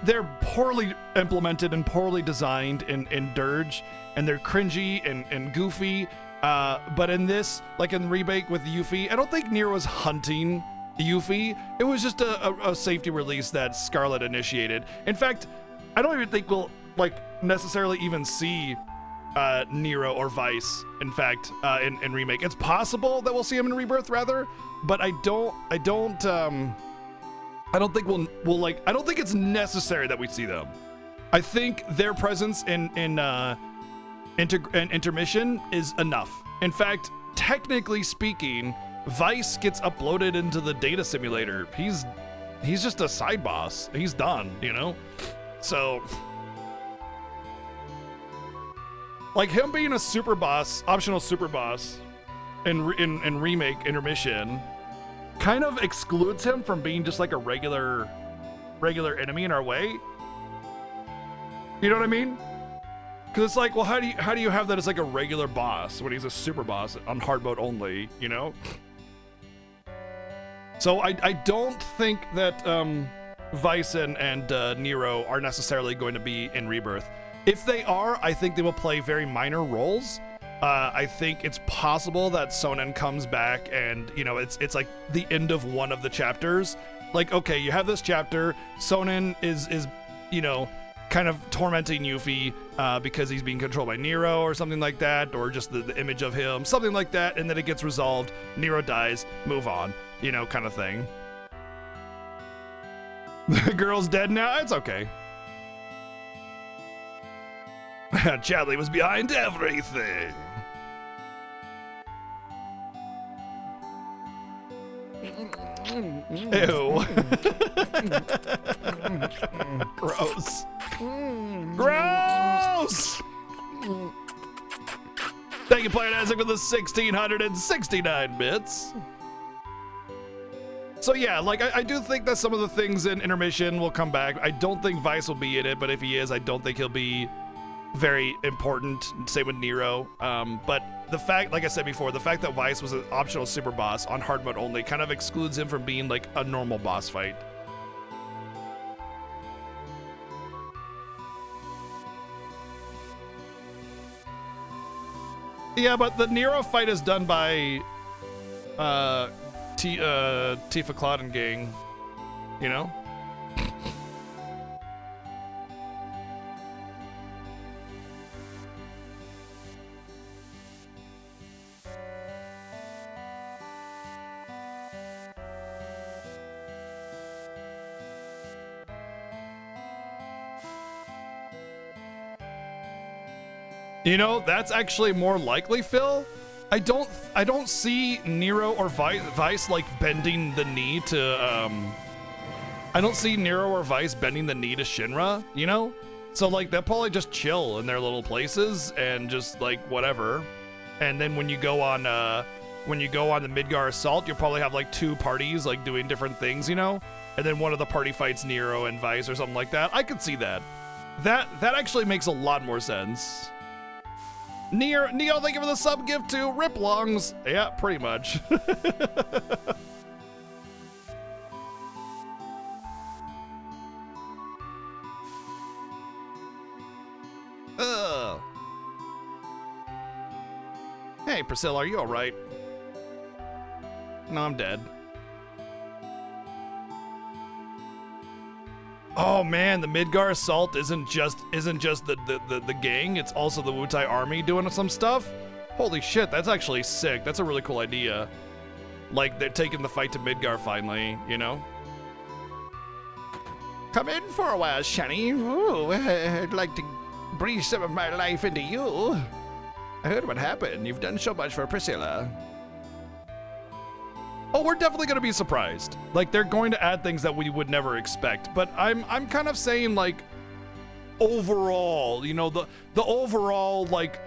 they're poorly implemented and poorly designed in Dirge, and they're cringy and goofy. But in this, like in Remake with Yuffie, I don't think Nero was hunting Yuffie. It was just a safety release that Scarlet initiated. In fact, I don't even think we'll like necessarily even see Nero or Vice. In fact, in Remake, it's possible that we'll see him in Rebirth rather, but I don't think we'll like. I don't think it's necessary that we see them. I think their presence in intermission is enough. In fact, technically speaking, Vice gets uploaded into the data simulator. He's just a side boss. He's done, you know? So, like him being a super boss, optional super boss in Remake Intermission kind of excludes him from being just like a regular enemy in our way. You know what I mean? Because it's like, well, how do you have that as like a regular boss when he's a super boss on hard mode only, you know? So I don't think that Vice and Nero are necessarily going to be in Rebirth. If they are, I think they will play very minor roles. I think it's possible that Sonnen comes back and, you know, it's like the end of one of the chapters. Like, okay, you have this chapter, Sonnen is you know, kind of tormenting Yuffie because he's being controlled by Nero or something like that, or just the image of him, something like that, and then it gets resolved, Nero dies, move on, you know, kind of thing. The girl's dead now? It's okay. Chadley was behind everything. Ew. Gross. Gross! Thank you, Player Isaac, for the 1,669 bits. So yeah, like, I do think that some of the things in Intermission will come back. I don't think Vice will be in it, but if he is, I don't think he'll be very important. Same with Nero. But the fact, like I said before, the fact that Vice was an optional super boss on hard mode only kind of excludes him from being like a normal boss fight. Yeah, but the Nero fight is done by Tifa Claude and gang, you know? You know, that's actually more likely, Phil. I don't see Nero or Vice like bending the knee to I don't see Nero or Vice bending the knee to Shinra, you know? So like they'll probably just chill in their little places and just like whatever. And then when you go on the Midgar Assault, you'll probably have like two parties like doing different things, you know? And then one of the party fights Nero and Vice or something like that. I could see that. That actually makes a lot more sense. Neo, thank you for the sub gift to Rip Lungs. Yeah, pretty much. Ugh. Hey, Priscilla, are you all right? No, I'm dead. Oh man, the Midgar Assault isn't just the gang, it's also the Wutai army doing some stuff. Holy shit, that's actually sick. That's a really cool idea. Like they're taking the fight to Midgar finally, you know? Come in for a while, Shani. Ooh, I'd like to breathe some of my life into you. I heard what happened. You've done so much for Priscilla. Oh, we're definitely going to be surprised. Like, they're going to add things that we would never expect. But I'm kind of saying, like, overall, you know, the overall, like,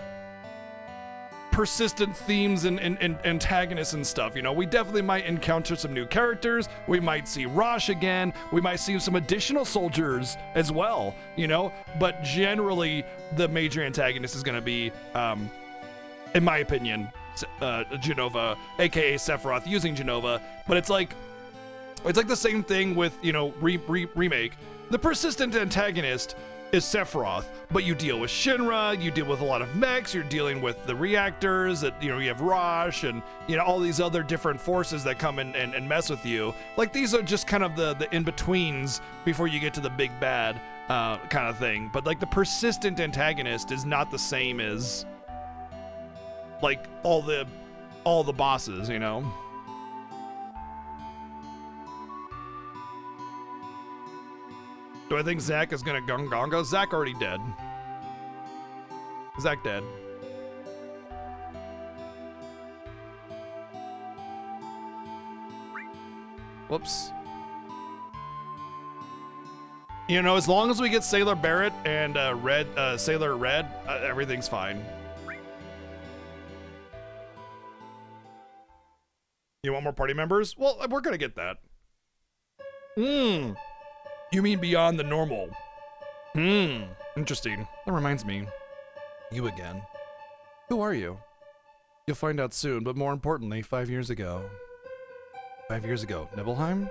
persistent themes and antagonists and stuff, you know, we definitely might encounter some new characters. We might see Rosh again. We might see some additional soldiers as well, you know. But generally, the major antagonist is going to be, in my opinion, Genova, aka Sephiroth, using Genova. But it's like the same thing with, you know, remake. The persistent antagonist is Sephiroth, but you deal with Shinra, you deal with a lot of mechs, you're dealing with the reactors, that, you know, you have Rosh and, you know, all these other different forces that come in and mess with you. Like, these are just kind of the in-betweens before you get to the big bad kind of thing. But like the persistent antagonist is not the same as like all the bosses, you know? Do I think Zack is gonna Gongonga? Zack already dead. Zack dead. Whoops. You know, as long as we get Sailor Barrett and Sailor Red, everything's fine. You want more party members? Well, we're gonna get that. You mean beyond the normal? Interesting. That reminds me. You again. Who are you? You'll find out soon, but more importantly, 5 years ago. 5 years ago, Nibelheim?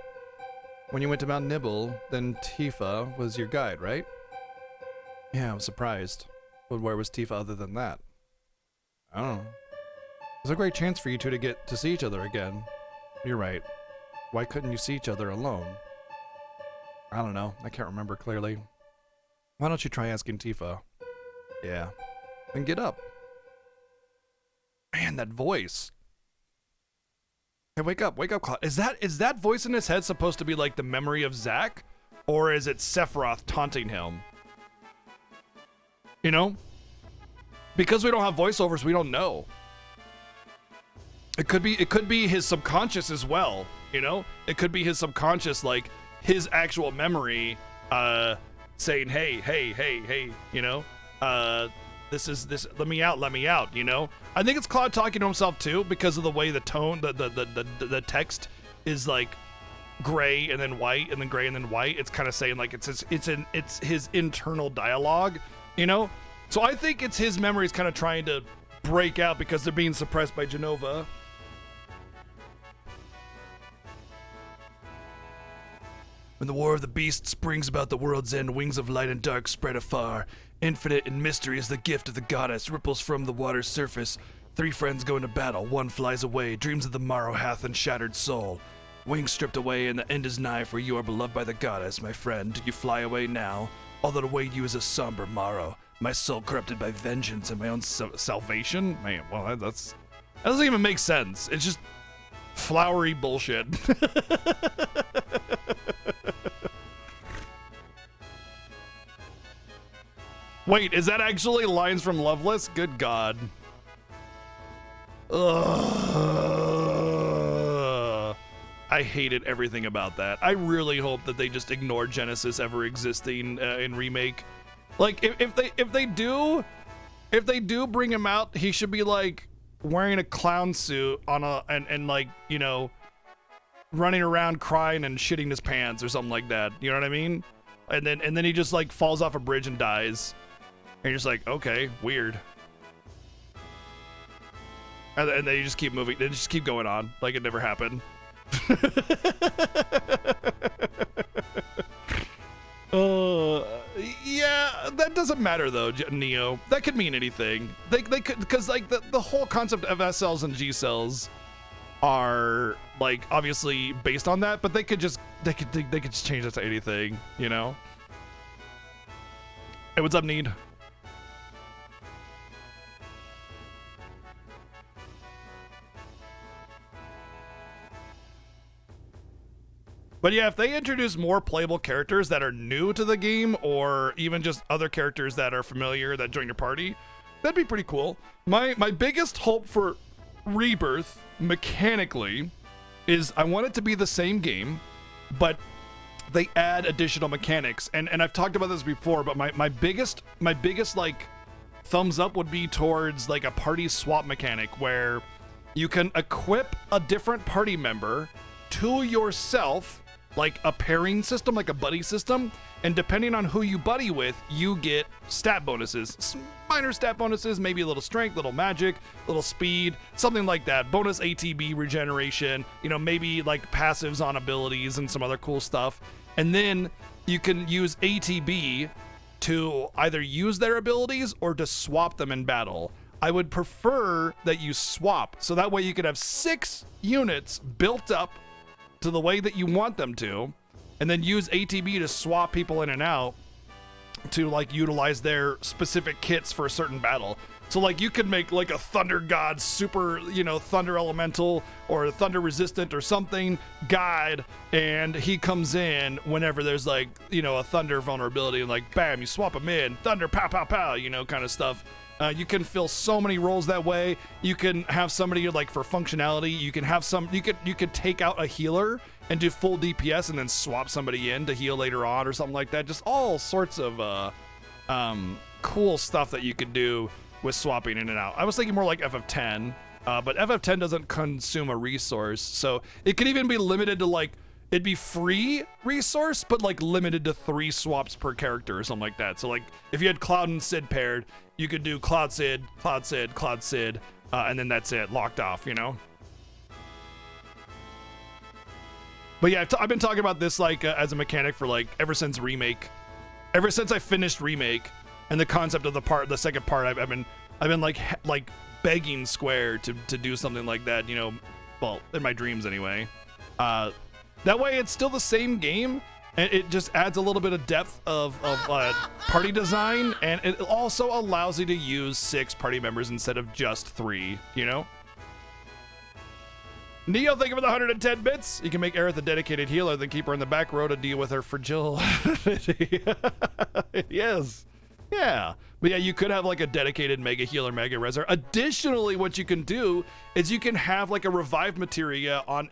When you went to Mount Nibel, then Tifa was your guide, right? Yeah, I was surprised. But where was Tifa other than that? I don't know. It was a great chance for you two to get to see each other again. You're right. Why couldn't you see each other alone? I don't know. I can't remember clearly. Why don't you try asking Tifa? Yeah. Then get up. Man, that voice. Hey, wake up, Cloud. Is that voice in his head supposed to be like the memory of Zack? Or is it Sephiroth taunting him? You know? Because we don't have voiceovers, we don't know. It could be his subconscious as well, you know? It could be his subconscious, like his actual memory saying, hey, you know? This let me out, you know? I think it's Cloud talking to himself too, because of the way the tone, the text is like gray and then white and then gray and then white. It's kind of saying like it's his internal dialogue, you know? So I think it's his memories kind of trying to break out because they're being suppressed by Genova. When the war of the beasts brings about the world's end, wings of light and dark spread afar. Infinite in mystery is the gift of the goddess, ripples from the water's surface. 3 friends go into battle, one flies away, dreams of the morrow hath and shattered soul. Wings stripped away and the end is nigh, for you are beloved by the goddess, my friend. Do you fly away now? All that await you is a somber morrow. My soul corrupted by vengeance and my own salvation? Man, well, that doesn't even make sense. It's just flowery bullshit. Wait, is that actually lines from Loveless? Good God. Ugh. I hated everything about that. I really hope that they just ignore Genesis ever existing in remake. Like, if they do bring him out, he should be like wearing a clown suit on and like, you know, running around crying and shitting his pants or something like that. You know what I mean? And then he just like falls off a bridge and dies. And you're just like, okay, weird. And then you just keep moving. They just keep going on like it never happened. Yeah, that doesn't matter though, Neo. That could mean anything. They could, because like the whole concept of S cells and G cells are like obviously based on that, but they could just change it to anything, you know? Hey, what's up, Need? But yeah, if they introduce more playable characters that are new to the game, or even just other characters that are familiar that join your party, that'd be pretty cool. My biggest hope for Rebirth, mechanically, is I want it to be the same game, but they add additional mechanics. And I've talked about this before, but my biggest like thumbs up would be towards like a party swap mechanic where you can equip a different party member to yourself, like a pairing system, like a buddy system, and depending on who you buddy with, you get stat bonuses, minor stat bonuses, maybe a little strength, little magic, little speed, something like that, bonus ATB regeneration, you know, maybe like passives on abilities and some other cool stuff. And then you can use ATB to either use their abilities or to swap them in battle. I would prefer that you swap, so that way you could have 6 units built up to the way that you want them to, and then use ATB to swap people in and out to like utilize their specific kits for a certain battle. So like you could make like a Thunder God super, you know, Thunder Elemental or a Thunder Resistant or something guide, and he comes in whenever there's like, you know, a Thunder vulnerability, and like bam, you swap him in, Thunder, pow, pow, pow, you know, kind of stuff. You can fill so many roles that way. You can have somebody like for functionality. You can have you could take out a healer and do full DPS and then swap somebody in to heal later on or something like that. Just all sorts of cool stuff that you could do with swapping in and out. I was thinking more like FF10, but FF10 doesn't consume a resource, so it could even be limited to like, it'd be free resource, but like limited to 3 swaps per character or something like that. So like if you had Cloud and Sid paired, you could do Cloud Sid, Cloud Sid, Cloud Sid, and then that's it, locked off, you know? But yeah, I've been talking about this like as a mechanic for like ever since Remake. Ever since I finished Remake and the concept of the second part, I've been like begging Square to do something like that, you know, well, in my dreams anyway. That way it's still the same game, and it just adds a little bit of depth of party design, and it also allows you to use 6 party members instead of just 3, you know? Neo, thank you for the 110 bits. You can make Aerith a dedicated healer, then keep her in the back row to deal with her fragility. Yes. Yeah, but yeah, you could have like a dedicated mega healer, mega reser. Additionally, what you can do is you can have like a revive materia on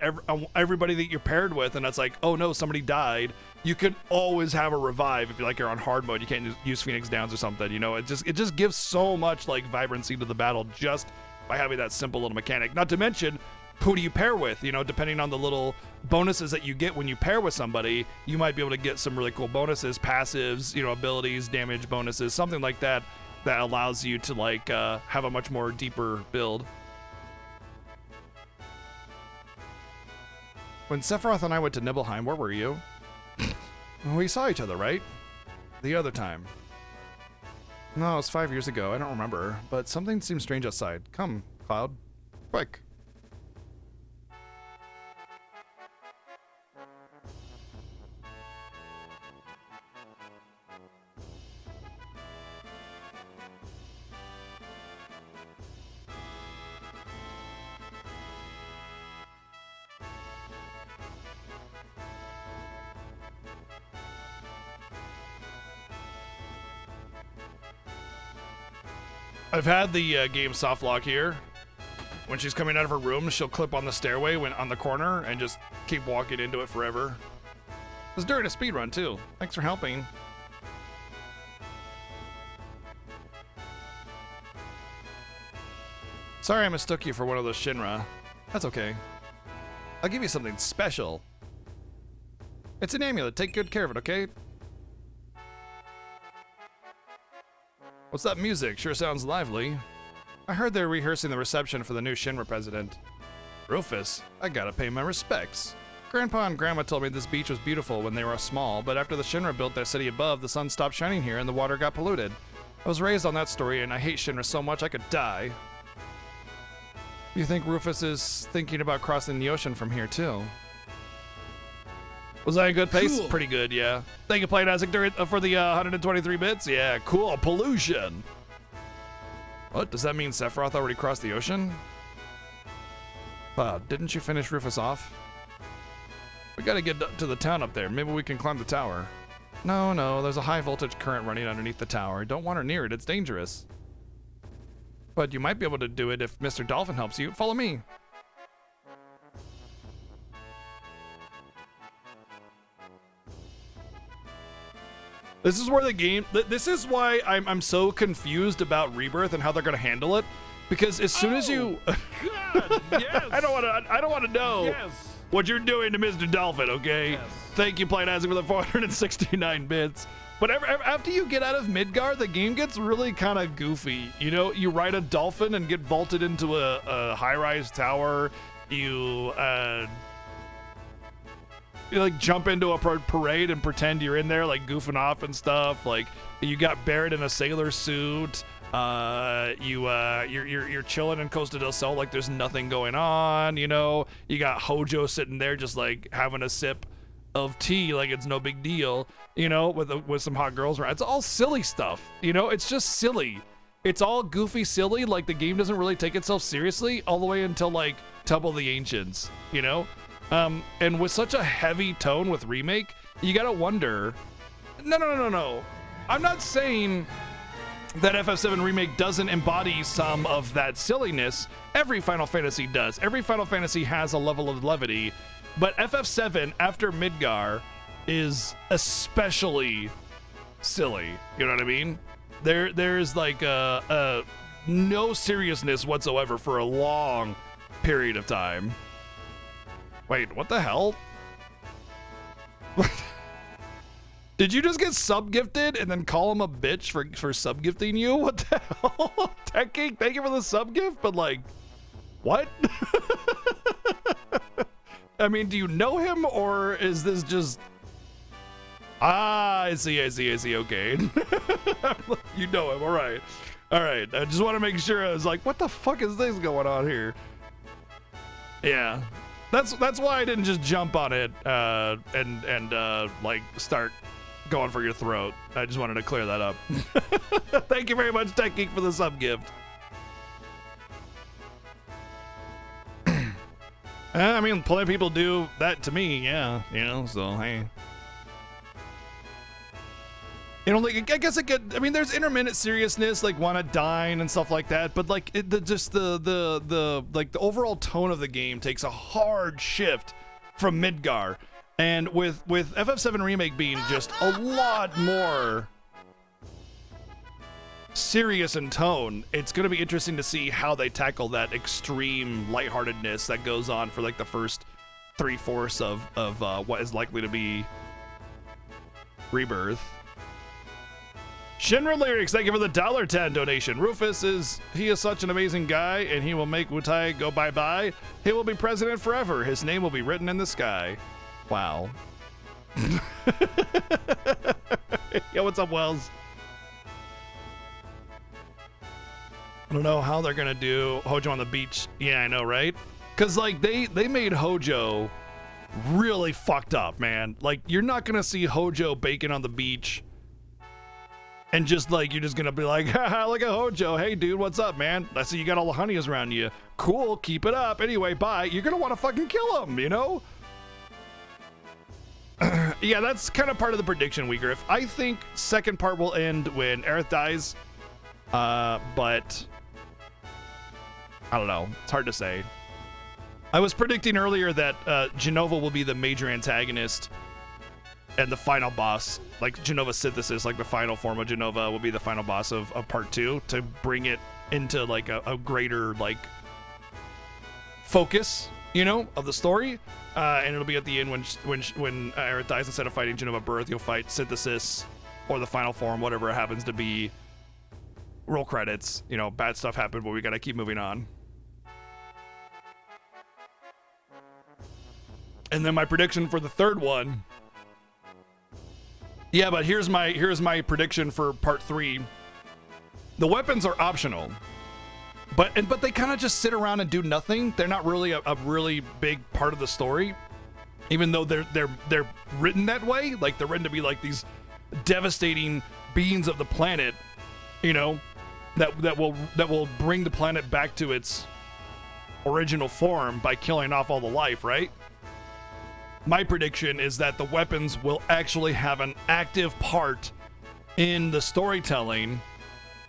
everybody that you're paired with, and it's like, oh no, somebody died. You can always have a revive if you're on hard mode. You can't use Phoenix Downs or something. You know, it just gives so much like vibrancy to the battle just by having that simple little mechanic. Not to mention, who do you pair with? You know, depending on the little bonuses that you get when you pair with somebody, you might be able to get some really cool bonuses, passives, you know, abilities, damage bonuses, something like that that allows you to like have a much more deeper build. When Sephiroth and I went to Nibelheim, where were you? We saw each other, right? The other time. No, it was 5 years ago. I don't remember, but something seems strange outside. Come, Cloud. Quick. I've had the game soft lock here. When she's coming out of her room, she'll clip on the stairway when on the corner and just keep walking into it forever. It was during a speed run too. Thanks for helping. Sorry I mistook you for one of those Shinra. That's okay. I'll give you something special. It's an amulet. Take good care of it, okay? What's that music? Sure sounds lively. I heard they're rehearsing the reception for the new Shinra president. Rufus, I gotta pay my respects. Grandpa and Grandma told me this beach was beautiful when they were small, but after the Shinra built their city above, the sun stopped shining here and the water got polluted. I was raised on that story and I hate Shinra so much I could die. You think Rufus is thinking about crossing the ocean from here too? Was that a good pace? Cool. Pretty good, yeah. Thank you, Playing Isaac, for the 123 bits. Yeah, cool. Pollution. What? Does that mean Sephiroth already crossed the ocean? Didn't you finish Rufus off? We gotta get to the town up there. Maybe we can climb the tower. No, there's a high voltage current running underneath the tower. Don't wander near it. It's dangerous. But you might be able to do it if Mr. Dolphin helps you. Follow me. This is where the game. This is why I'm so confused about Rebirth and how they're gonna handle it, because as soon as you, God, yes. I don't want to know Yes. what you're doing to Mr. Dolphin. Okay. Yes. Thank you, Playing Isaac, for the 469 bits. But after you get out of Midgar, the game gets really kind of goofy. You know, you ride a dolphin and get vaulted into a high-rise tower. You like jump into a parade and pretend you're in there, like goofing off and stuff. Like you got buried in a sailor suit. You're chilling in Costa del Sol like there's nothing going on. You know, you got Hojo sitting there just like having a sip of tea like it's no big deal. You know, with some hot girls around. It's all silly stuff. You know, it's just silly. It's all goofy, silly. Like the game doesn't really take itself seriously all the way until like Temple of the Ancients. You know. And with such a heavy tone with Remake, you gotta wonder. No. I'm not saying that FF7 Remake doesn't embody some of that silliness. Every Final Fantasy does. Every Final Fantasy has a level of levity, but FF7 after Midgar is especially silly. You know what I mean? There's like no seriousness whatsoever for a long period of time. Wait, what the hell? Did you just get sub-gifted and then call him a bitch for sub-gifting you? What the hell? Tech Geek, thank you for the sub-gift, but like, what? I mean, do you know him or is this just... I see, okay. You know him, all right. I just want to make sure. I was like, what the fuck is this going on here? Yeah. That's why I didn't just jump on it and like start going for your throat. I just wanted to clear that up. Thank you very much, Tech Geek, for the sub gift. I mean, plenty of people do that to me, yeah. You know, so hey. You know, like I guess it could. I mean, there's intermittent seriousness, like wanna dine and stuff like that. But like, just the like the overall tone of the game takes a hard shift from Midgar, and with FF7 Remake being just a lot more serious in tone, it's gonna be interesting to see how they tackle that extreme lightheartedness that goes on for like the first 3/4 of what is likely to be Rebirth. Shinra Lyrics, thank you for the $10 donation. Rufus is such an amazing guy, and he will make Wutai go bye-bye. He will be president forever. His name will be written in the sky. Wow. Yo, what's up, Wells? I don't know how they're gonna do Hojo on the beach. Yeah, I know, right? Because like they made Hojo really fucked up, man. Like, you're not gonna see Hojo baking on the beach and just like, you're just gonna be like, haha, look at Hojo. Hey, dude, what's up, man? I see you got all the honeys around you. Cool, keep it up. Anyway, bye. You're gonna want to fucking kill him, you know? Yeah, that's kind of part of the prediction, Weegriff. I think second part will end when Aerith dies, but I don't know. It's hard to say. I was predicting earlier that Genova will be the major antagonist and the final boss, like Genova Synthesis, like the final form of Genova will be the final boss of part 2 to bring it into like a greater like focus, you know, of the story. And it'll be at the end when Aerith dies. Instead of fighting Genova Birth, you'll fight Synthesis or the final form, whatever it happens to be. Roll credits. You know, bad stuff happened, but we gotta keep moving on. And then my prediction for the third one. Yeah, but here's my prediction for part 3. The weapons are optional, but they kind of just sit around and do nothing. They're not really a really big part of the story, even though they're written that way. Like, they're written to be like these devastating beings of the planet, you know, that will bring the planet back to its original form by killing off all the life, right? My prediction is that the weapons will actually have an active part in the storytelling,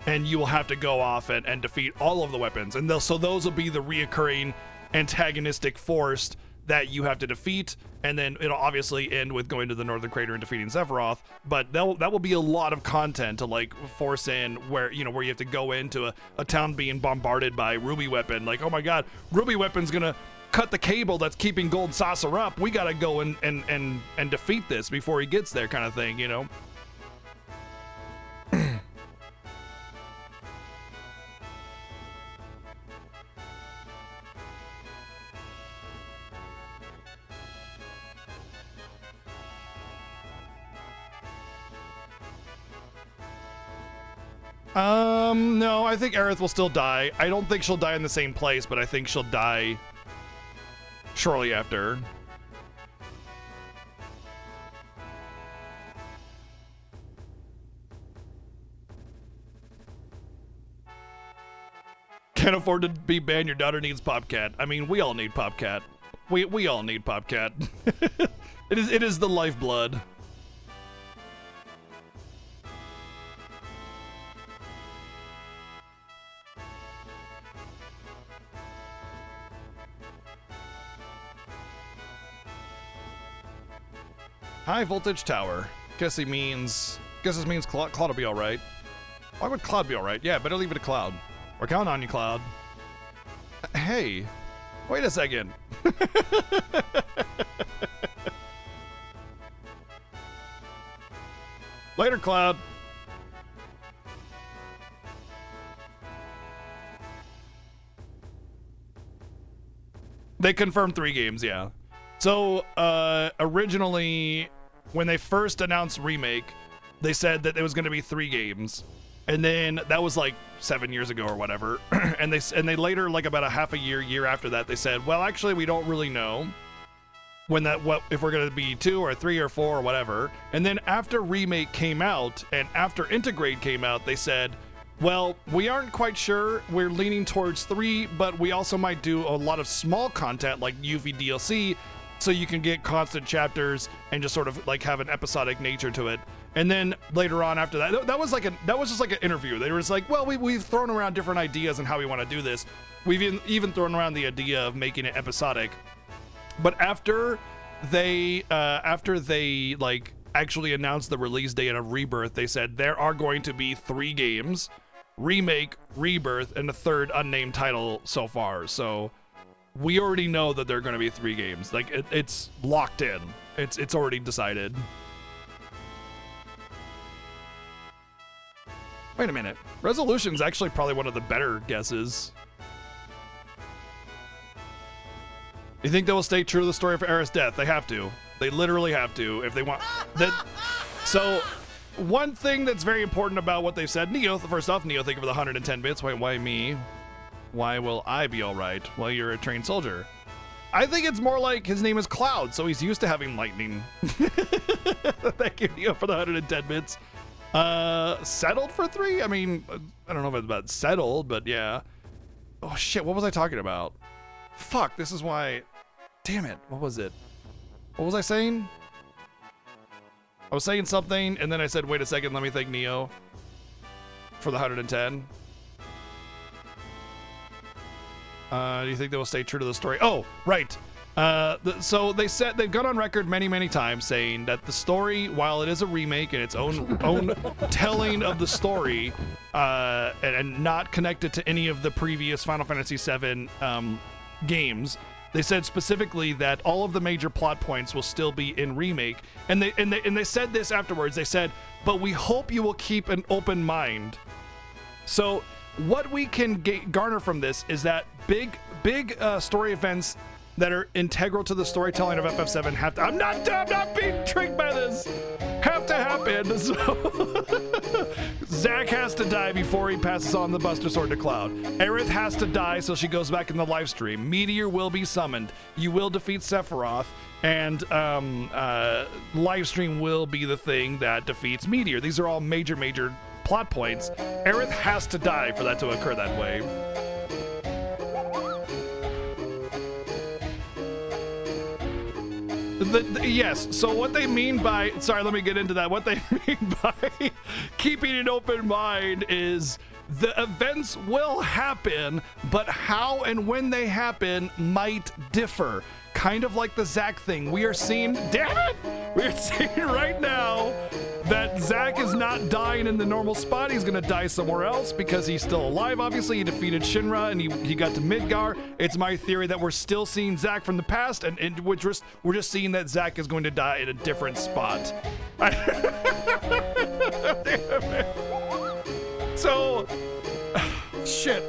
and you will have to go off and defeat all of the weapons. And so those will be the reoccurring antagonistic force that you have to defeat, and then it'll obviously end with going to the Northern Crater and defeating Sephiroth. But that will be a lot of content to like force in where you have to go into a town being bombarded by Ruby Weapon. Like, oh my god, Ruby Weapon's gonna cut the cable that's keeping Gold Saucer up. We gotta go and defeat this before he gets there, kind of thing, you know? No, I think Aerith will still die. I don't think she'll die in the same place, but I think she'll die shortly after. Can't afford to be banned. Your daughter needs Popcat. I mean, we all need Popcat. We all need Popcat. It is the lifeblood. High voltage tower. Guess this means Cloud will be alright. Why would Cloud be alright? Yeah, better leave it to Cloud. We're counting on you, Cloud. Hey, wait a second. Later, Cloud. They confirmed 3 games, yeah. So, originally, when they first announced Remake, they said that it was going to be 3 games. And then that was like 7 years ago or whatever. and they later, like about a half a year after that, they said, well, actually, we don't really know if we're going to be 2 or 3 or 4 or whatever. And then after Remake came out and after Integrate came out, they said, well, we aren't quite sure. We're leaning towards 3, but we also might do a lot of small content like Yuffie DLC so you can get constant chapters and just sort of like have an episodic nature to it. And then later on after that was just like an interview. They were just like, well, we've thrown around different ideas on how we want to do this. We've even thrown around the idea of making it episodic. But after they like actually announced the release date of Rebirth, they said there are going to be 3 games, Remake, Rebirth, and a third unnamed title so far. So we already know that there are going to be 3 games. Like it's locked in. It's already decided. Wait a minute. Resolution's actually probably one of the better guesses. You think they will stay true to the story of Aerith's death? They have to. They literally have to if they want that. So one thing that's very important about what they've said, Neo, first off, Neo, thank you for the 110 bits. Why me? Why will I be all right? Well, you're a trained soldier. I think it's more like his name is Cloud, so he's used to having lightning. Thank you, Neo, for the 110 bits. Settled for 3? I mean, I don't know if it's about settled, but yeah. Oh shit, what was I talking about? Fuck, this is why. Damn it, what was it? What was I saying? I was saying something, and then I said, wait a second, let me thank Neo for the 110. Do you think they will stay true to the story? Oh, right. So they said they've gone on record many times saying that the story, while it is a remake and its own telling of the story, and not connected to any of the previous Final Fantasy VII games, they said specifically that all of the major plot points will still be in remake, and they said this afterwards. They said, but we hope you will keep an open mind. So what we can garner from this is that big story events that are integral to the storytelling of FF7 have to. I'm not being tricked by this. Have to happen. So Zack has to die before he passes on the Buster Sword to Cloud. Aerith has to die so she goes back in the live stream. Meteor will be summoned. You will defeat Sephiroth, and live stream will be the thing that defeats Meteor. These are all major plot points. Aerith has to die for that to occur that way. Yes, so what they mean by, sorry, let me get into that. What they mean by keeping an open mind is the events will happen, but how and when they happen might differ. Kind of like the Zack thing. We are seeing, damn it! We're seeing right now that Zack is not dying in the normal spot. He's gonna die somewhere else because he's still alive. Obviously, he defeated Shinra and he got to Midgar. It's my theory that we're still seeing Zack from the past, and we're just seeing that Zack is going to die in a different spot. So, shit.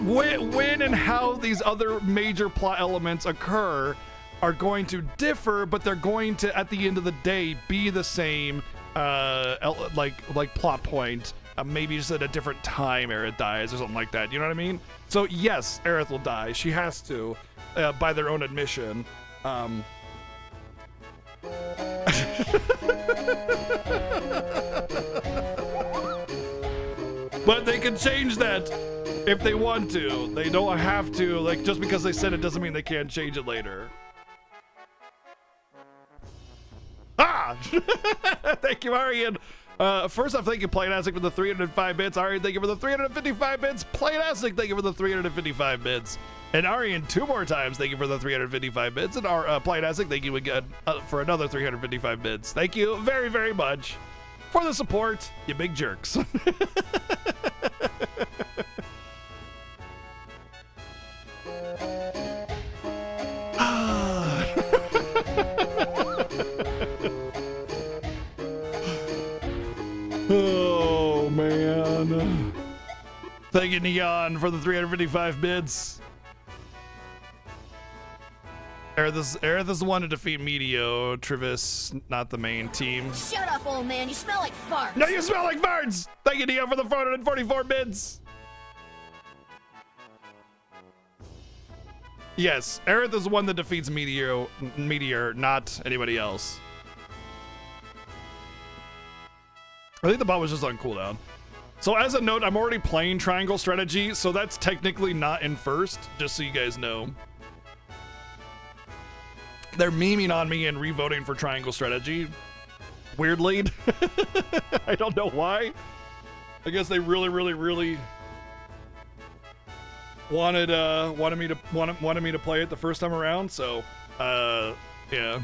When and how these other major plot elements occur are going to differ, but they're going to, at the end of the day, be the same, like plot point. Maybe just at a different time Aerith dies or something like that. You know what I mean? So yes, Aerith will die. She has to, by their own admission. But they can change that if they want to. They don't have to. Like, just because they said it doesn't mean they can't change it later. Ah! Thank you, Arian. First off, thank you, Playtastic, for the 305 bits. Arian, thank you for the 355 bits. Playtastic, thank you for the 355 bits. And Arian, 2 more times, thank you for the 355 bits. And Playtastic, thank you again for another 355 bits. Thank you very, very much for the support, you big jerks. Oh, man. Thank you, Neon, for the 355 bits. Aerith is the one to defeat Meteo. Trivis, not the main team. Shut up, old man. You smell like farts. No, you smell like farts! Thank you, Neon, for the 444 bits. Yes, Aerith is the one that defeats Meteor, not anybody else. I think the bot was just on cooldown. So as a note, I'm already playing Triangle Strategy, so that's technically not in first, just so you guys know. They're memeing on me and revoting for Triangle Strategy. Weirdly. I don't know why. I guess they really wanted me to play it the first time around, so yeah.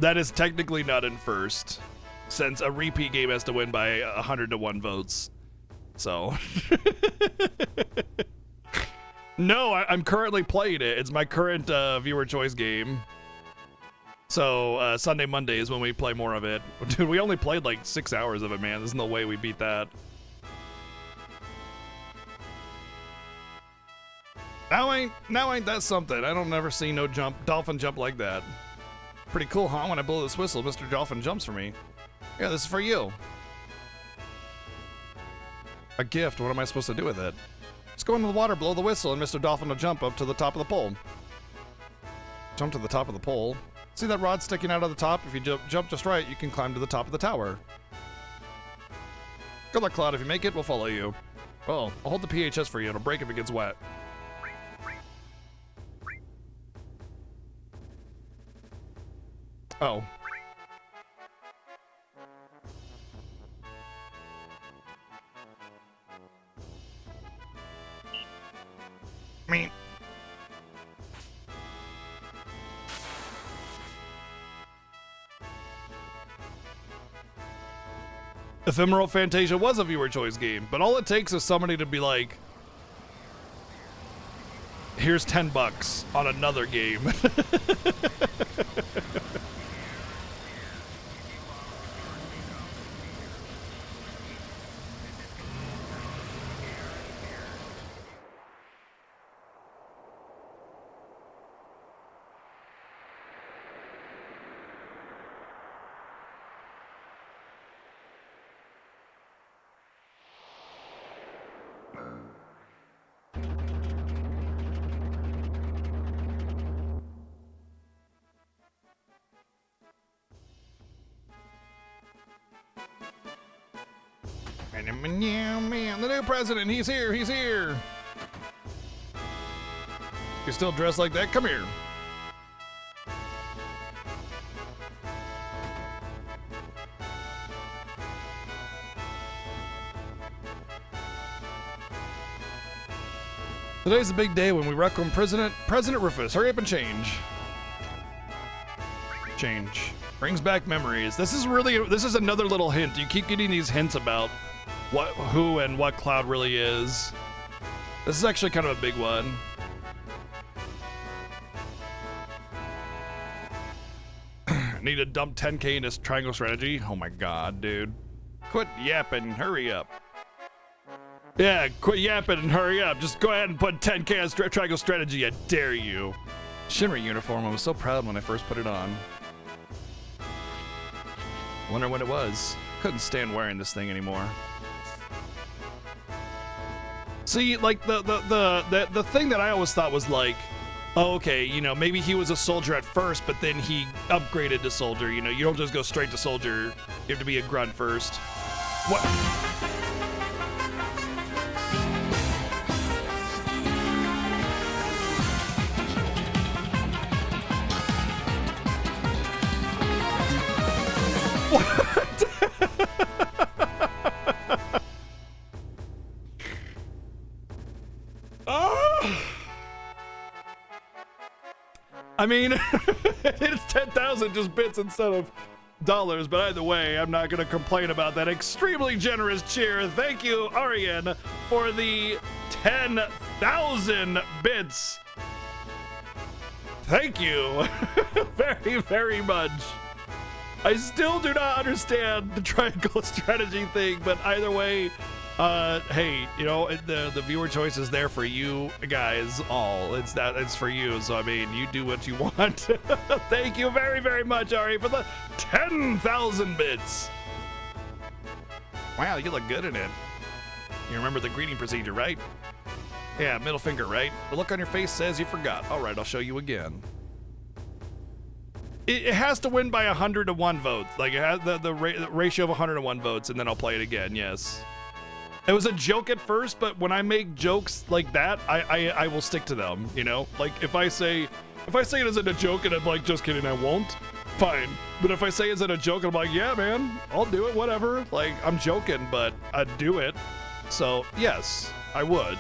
That is technically not in first, since a repeat game has to win by 100-1 votes. So no, I'm currently playing it. It's my current viewer choice game. So Sunday, Monday is when we play more of it. Dude, we only played like 6 hours of it, man. There's no way we beat that. Now ain't that something? I don't never see no dolphin jump like that. Pretty cool, huh? When I blow this whistle, Mr. Dolphin jumps for me. Yeah, this is for you. A gift. What am I supposed to do with it? Just go into the water, blow the whistle, and Mr. Dolphin will jump up to the top of the pole. Jump to the top of the pole. See that rod sticking out of the top? If you jump just right, you can climb to the top of the tower. Good luck, Cloud. If you make it, we'll follow you. Oh, I'll hold the PHS for you. It'll break if it gets wet. Oh. Me. Ephemeral Fantasia was a viewer choice game, but all it takes is somebody to be like, here's $10 on another game. Man, the new president, he's here. You're still dressed like that? Come here. Today's the big day when we welcome President Rufus. Hurry up and change. Change. Brings back memories. This is another little hint. You keep getting these hints about who and what Cloud really is. This is actually kind of a big one. Need to dump 10K into Triangle Strategy? Oh my god, dude. Quit yapping, hurry up. Yeah, quit yapping and hurry up. Just go ahead and put 10K on Triangle Strategy, I dare you. Shimmer uniform, I was so proud when I first put it on. Wonder when it was. Couldn't stand wearing this thing anymore. See, like the thing that I always thought was like, oh, okay, you know, maybe he was a soldier at first, but then he upgraded to soldier. You know, you don't just go straight to soldier. You have to be a grunt first. What? I mean, it's 10,000 just bits instead of dollars, but either way, I'm not going to complain about that extremely generous cheer. Thank you, Arian, for the 10,000 bits. Thank you very, very much. I still do not understand the triangle strategy thing, but either way, hey, you know, the viewer choice is there for you guys all. It's for you. So I mean, you do what you want. Thank you very, very much, Ari, for the 10,000 bits. Wow, you look good in it. You remember the greeting procedure, right? Yeah, middle finger, right? The look on your face says you forgot. All right, I'll show you again. It has to win by 100-1 votes. Like it has the ratio of 100-1 votes, and then I'll play it again. Yes. It was a joke at first, but when I make jokes like that, I will stick to them, you know? Like, if I say it isn't a joke and I'm like, just kidding, I won't, fine. But if I say it's a joke and I'm like, yeah, man, I'll do it, whatever. Like, I'm joking, but I'd do it. So, yes, I would.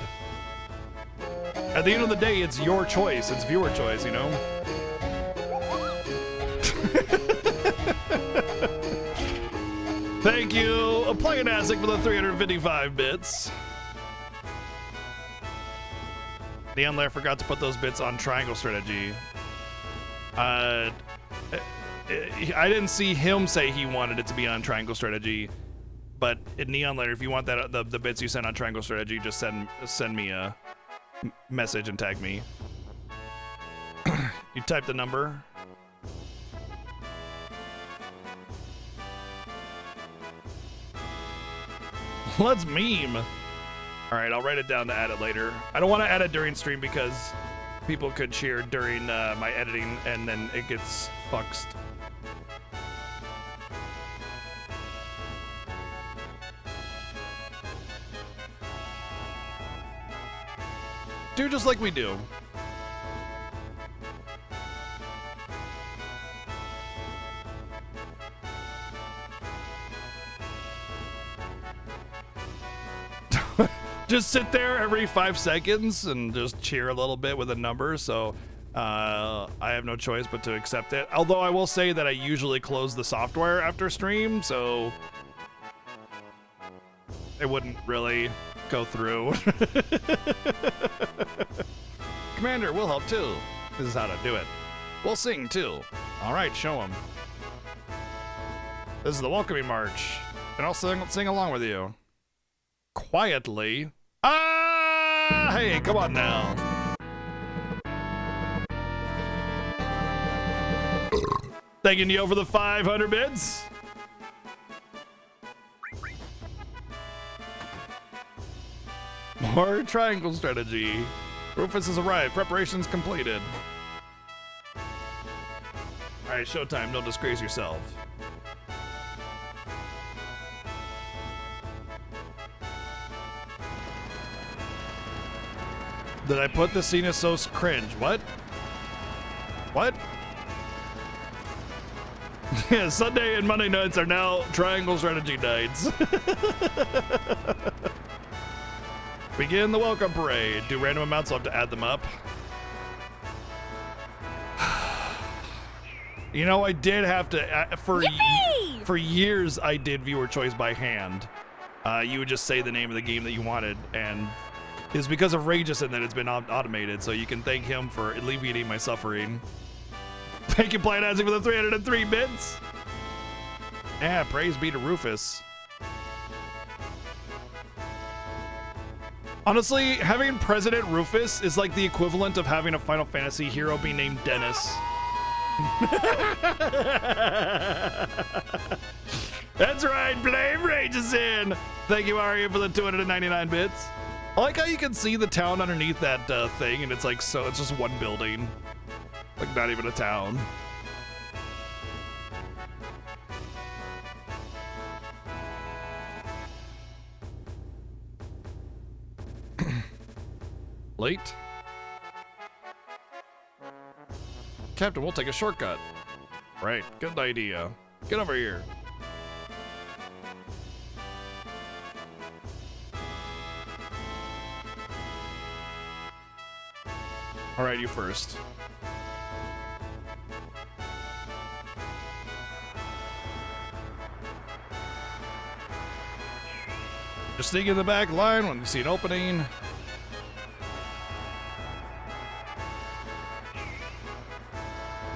At the end of the day, it's your choice. It's viewer choice, you know? Thank you, Playing Asic, for the 355 bits. Neon Lair forgot to put those bits on Triangle Strategy. I didn't see him say he wanted it to be on Triangle Strategy, but in Neon Lair, if you want that the bits you sent on Triangle Strategy, just send me a message and tag me. You type the number. Let's meme. All right, I'll write it down to add it later. I don't want to add it during stream because people could cheer during my editing and then it gets fucked. Do just like we do. Just sit there every 5 seconds and just cheer a little bit with a number, so I have no choice but to accept it. Although I will say that I usually close the software after stream, so it wouldn't really go through. Commander, we'll help too. This is how to do it. We'll sing too. All right, show them. This is the welcoming march, and I'll sing along with you. Quietly. Ah! Hey, come on now. Thank you, Neo, for the 500 bits. More Triangle Strategy. Rufus has arrived. Preparations completed. All right, showtime. Don't disgrace yourself. Did I put the scene is so cringe? What? What? Yeah, Sunday and Monday nights are now Triangle Strategy nights. Begin the welcome parade. Do random amounts, I'll have to add them up. You know, I did have to, for years I did viewer choice by hand. You would just say the name of the game that you wanted, and it's because of Rageson that it's been automated, so you can thank him for alleviating my suffering. Thank you, Playing Asic, for the 303 bits. Yeah, praise be to Rufus. Honestly, having President Rufus is like the equivalent of having a Final Fantasy hero be named Dennis. That's right, blame Rageson. Thank you, Aria, for the 299 bits. I like how you can see the town underneath that thing, and it's like, so it's just one building. Like, not even a town. Late? Captain, we'll take a shortcut. Right, good idea. Get over here. All right, you first. Just sneak in the back line when you see an opening.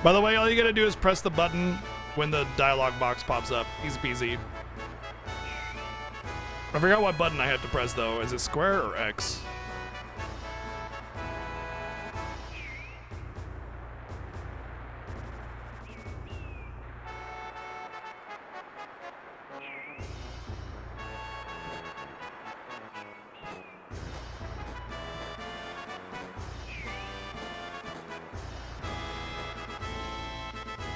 By the way, all you gotta do is press the button when the dialog box pops up. Easy peasy. I forgot what button I have to press though. Is it square or X?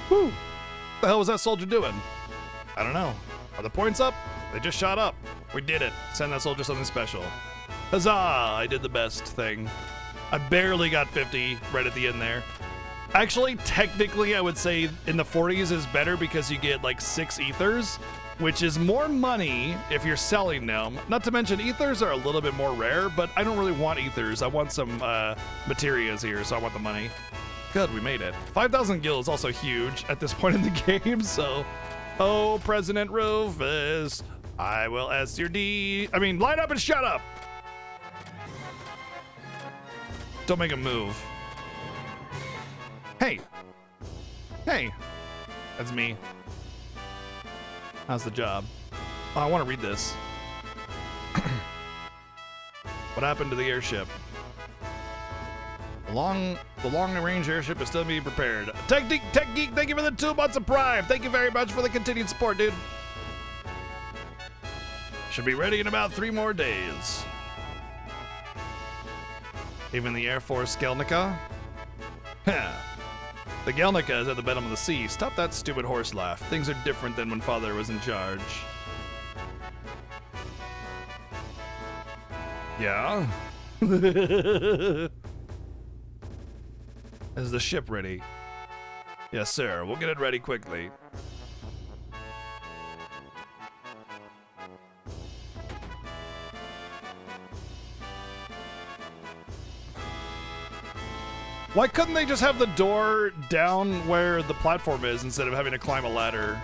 Whew. What the hell was that soldier doing? I don't know. Are the points up? They just shot up. We did it. Send that soldier something special. Huzzah! I did the best thing. I barely got 50 right at the end there. Actually, technically, I would say in the 40s is better because you get like 6 ethers, which is more money if you're selling them. Not to mention, ethers are a little bit more rare, but I don't really want ethers. I want some materias here, so I want the money. Good, we made it. 5,000 gil is also huge at this point in the game, so... Oh, President Rufus, I will S your D. I mean, line up and shut up! Don't make a move. Hey. Hey. That's me. How's the job? Oh, I want to read this. What happened to the airship? The long-range airship is still being prepared. Tech Geek, thank you for the 2 months of Prime. Thank you very much for the continued support, dude. Should be ready in about 3 more days. Even the Air Force Gelnica? Huh. The Gelnica is at the bottom of the sea. Stop that stupid horse laugh. Things are different than when Father was in charge. Yeah? Is the ship ready? Yes, sir. We'll get it ready quickly. Why couldn't they just have the door down where the platform is instead of having to climb a ladder?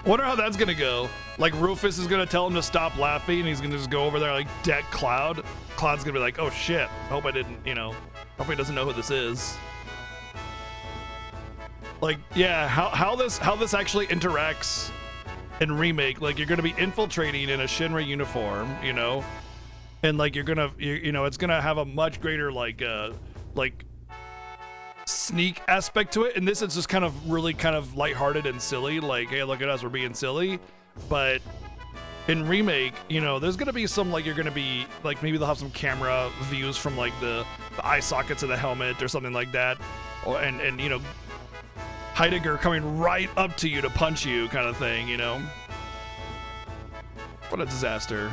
Wonder how that's gonna go. Like Rufus is gonna tell him to stop laughing and he's gonna just go over there like deck Cloud. Cloud's gonna be like, oh shit, hope I didn't, you know, hope he doesn't know who this is. Like, yeah, how this actually interacts in Remake. Like, you're gonna be infiltrating in a Shinra uniform, you know, and like you're gonna, you know, it's gonna have a much greater like sneak aspect to it, and this is just kind of really kind of lighthearted and silly, like, hey, look at us, we're being silly. But in Remake, you know, there's gonna be some, like, you're gonna be like, maybe they'll have some camera views from like the eye sockets of the helmet or something like that, or and you know, Heidegger coming right up to you to punch you kind of thing, you know. What a disaster.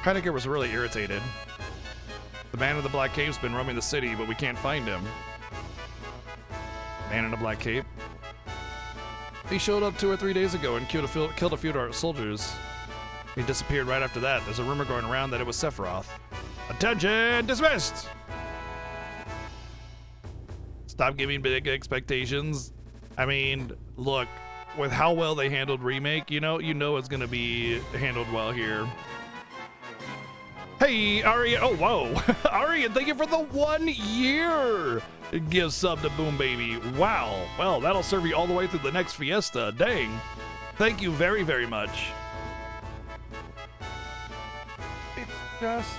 Heidegger was really irritated. The man in the black cape's been roaming the city, but we can't find him. Man in the black cape? He showed up 2 or 3 days ago and killed a few of our soldiers. He disappeared right after that. There's a rumor going around that it was Sephiroth. Attention! Dismissed! Stop giving big expectations. I mean, look, with how well they handled Remake, you know it's gonna be handled well here. Hey, Ari, oh, whoa. Ari, thank you for the 1 year. Give sub to Boom Baby. Wow. Well, that'll serve you all the way through the next fiesta. Dang. Thank you very, very much. It's just...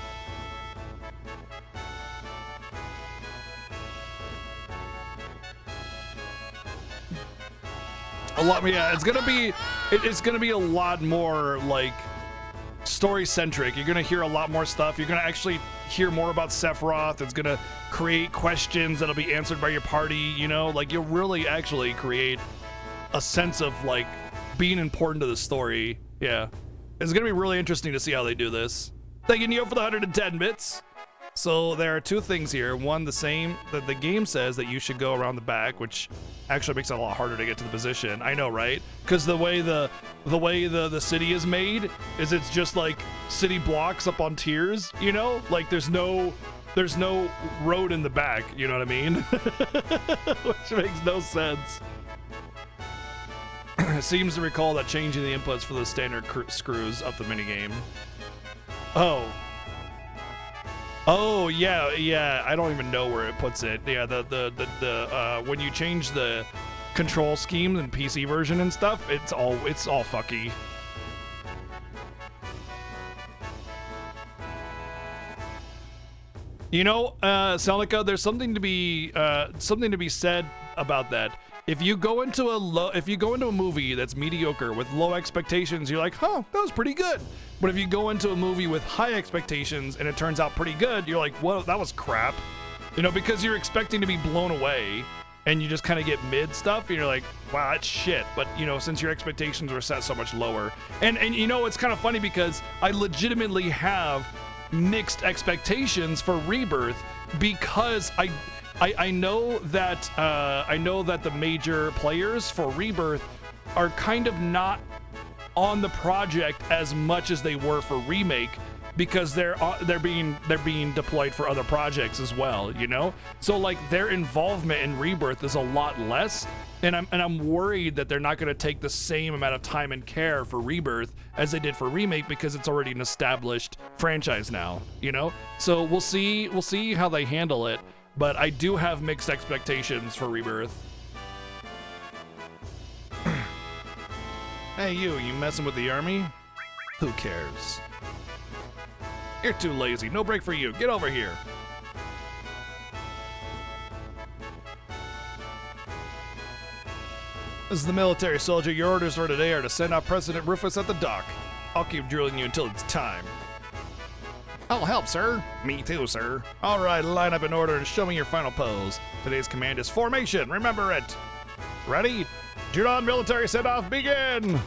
a lot, yeah, it's gonna be a lot more, like, story-centric. You're gonna hear a lot more stuff. You're gonna actually hear more about Sephiroth. It's gonna create questions that'll be answered by your party, you know? Like, you'll really actually create a sense of, like, being important to the story. Yeah. It's gonna be really interesting to see how they do this. Thank you, Neo, for the 110 bits. So there are 2 things here. One, the same, that the game says that you should go around the back, which actually makes it a lot harder to get to the position. I know, right? Because the way the city is made is it's just like city blocks up on tiers, you know? Like there's no road in the back, you know what I mean? Which makes no sense. Seems to recall that changing the inputs for the standard screws up the minigame. Oh yeah. I don't even know where it puts it. Yeah, the when you change the control scheme and PC version and stuff, it's all fucky. You know, Celica, there's something to be said about that. If you go into a movie that's mediocre with low expectations, you're like, huh, that was pretty good. But if you go into a movie with high expectations and it turns out pretty good, you're like, whoa, that was crap. You know, because you're expecting to be blown away and you just kind of get mid stuff and you're like, wow, that's shit. But, you know, since your expectations were set so much lower. And you know, it's kind of funny because I legitimately have mixed expectations for Rebirth because I know that the major players for Rebirth are kind of not on the project as much as they were for Remake, because they're being deployed for other projects as well, you know? So like their involvement in Rebirth is a lot less, and I'm worried that they're not going to take the same amount of time and care for Rebirth as they did for Remake, because it's already an established franchise now, you know? So we'll see how they handle it, but I do have mixed expectations for Rebirth. Hey you messing with the army? Who cares? You're too lazy. No break for you. Get over here. This is the military soldier. Your orders for today are to send out President Rufus at the dock. I'll keep drilling you until it's time. I'll help, sir. Me too, sir. All right, line up in order and show me your final pose. Today's command is formation. Remember it. Ready? Junon military send-off begin!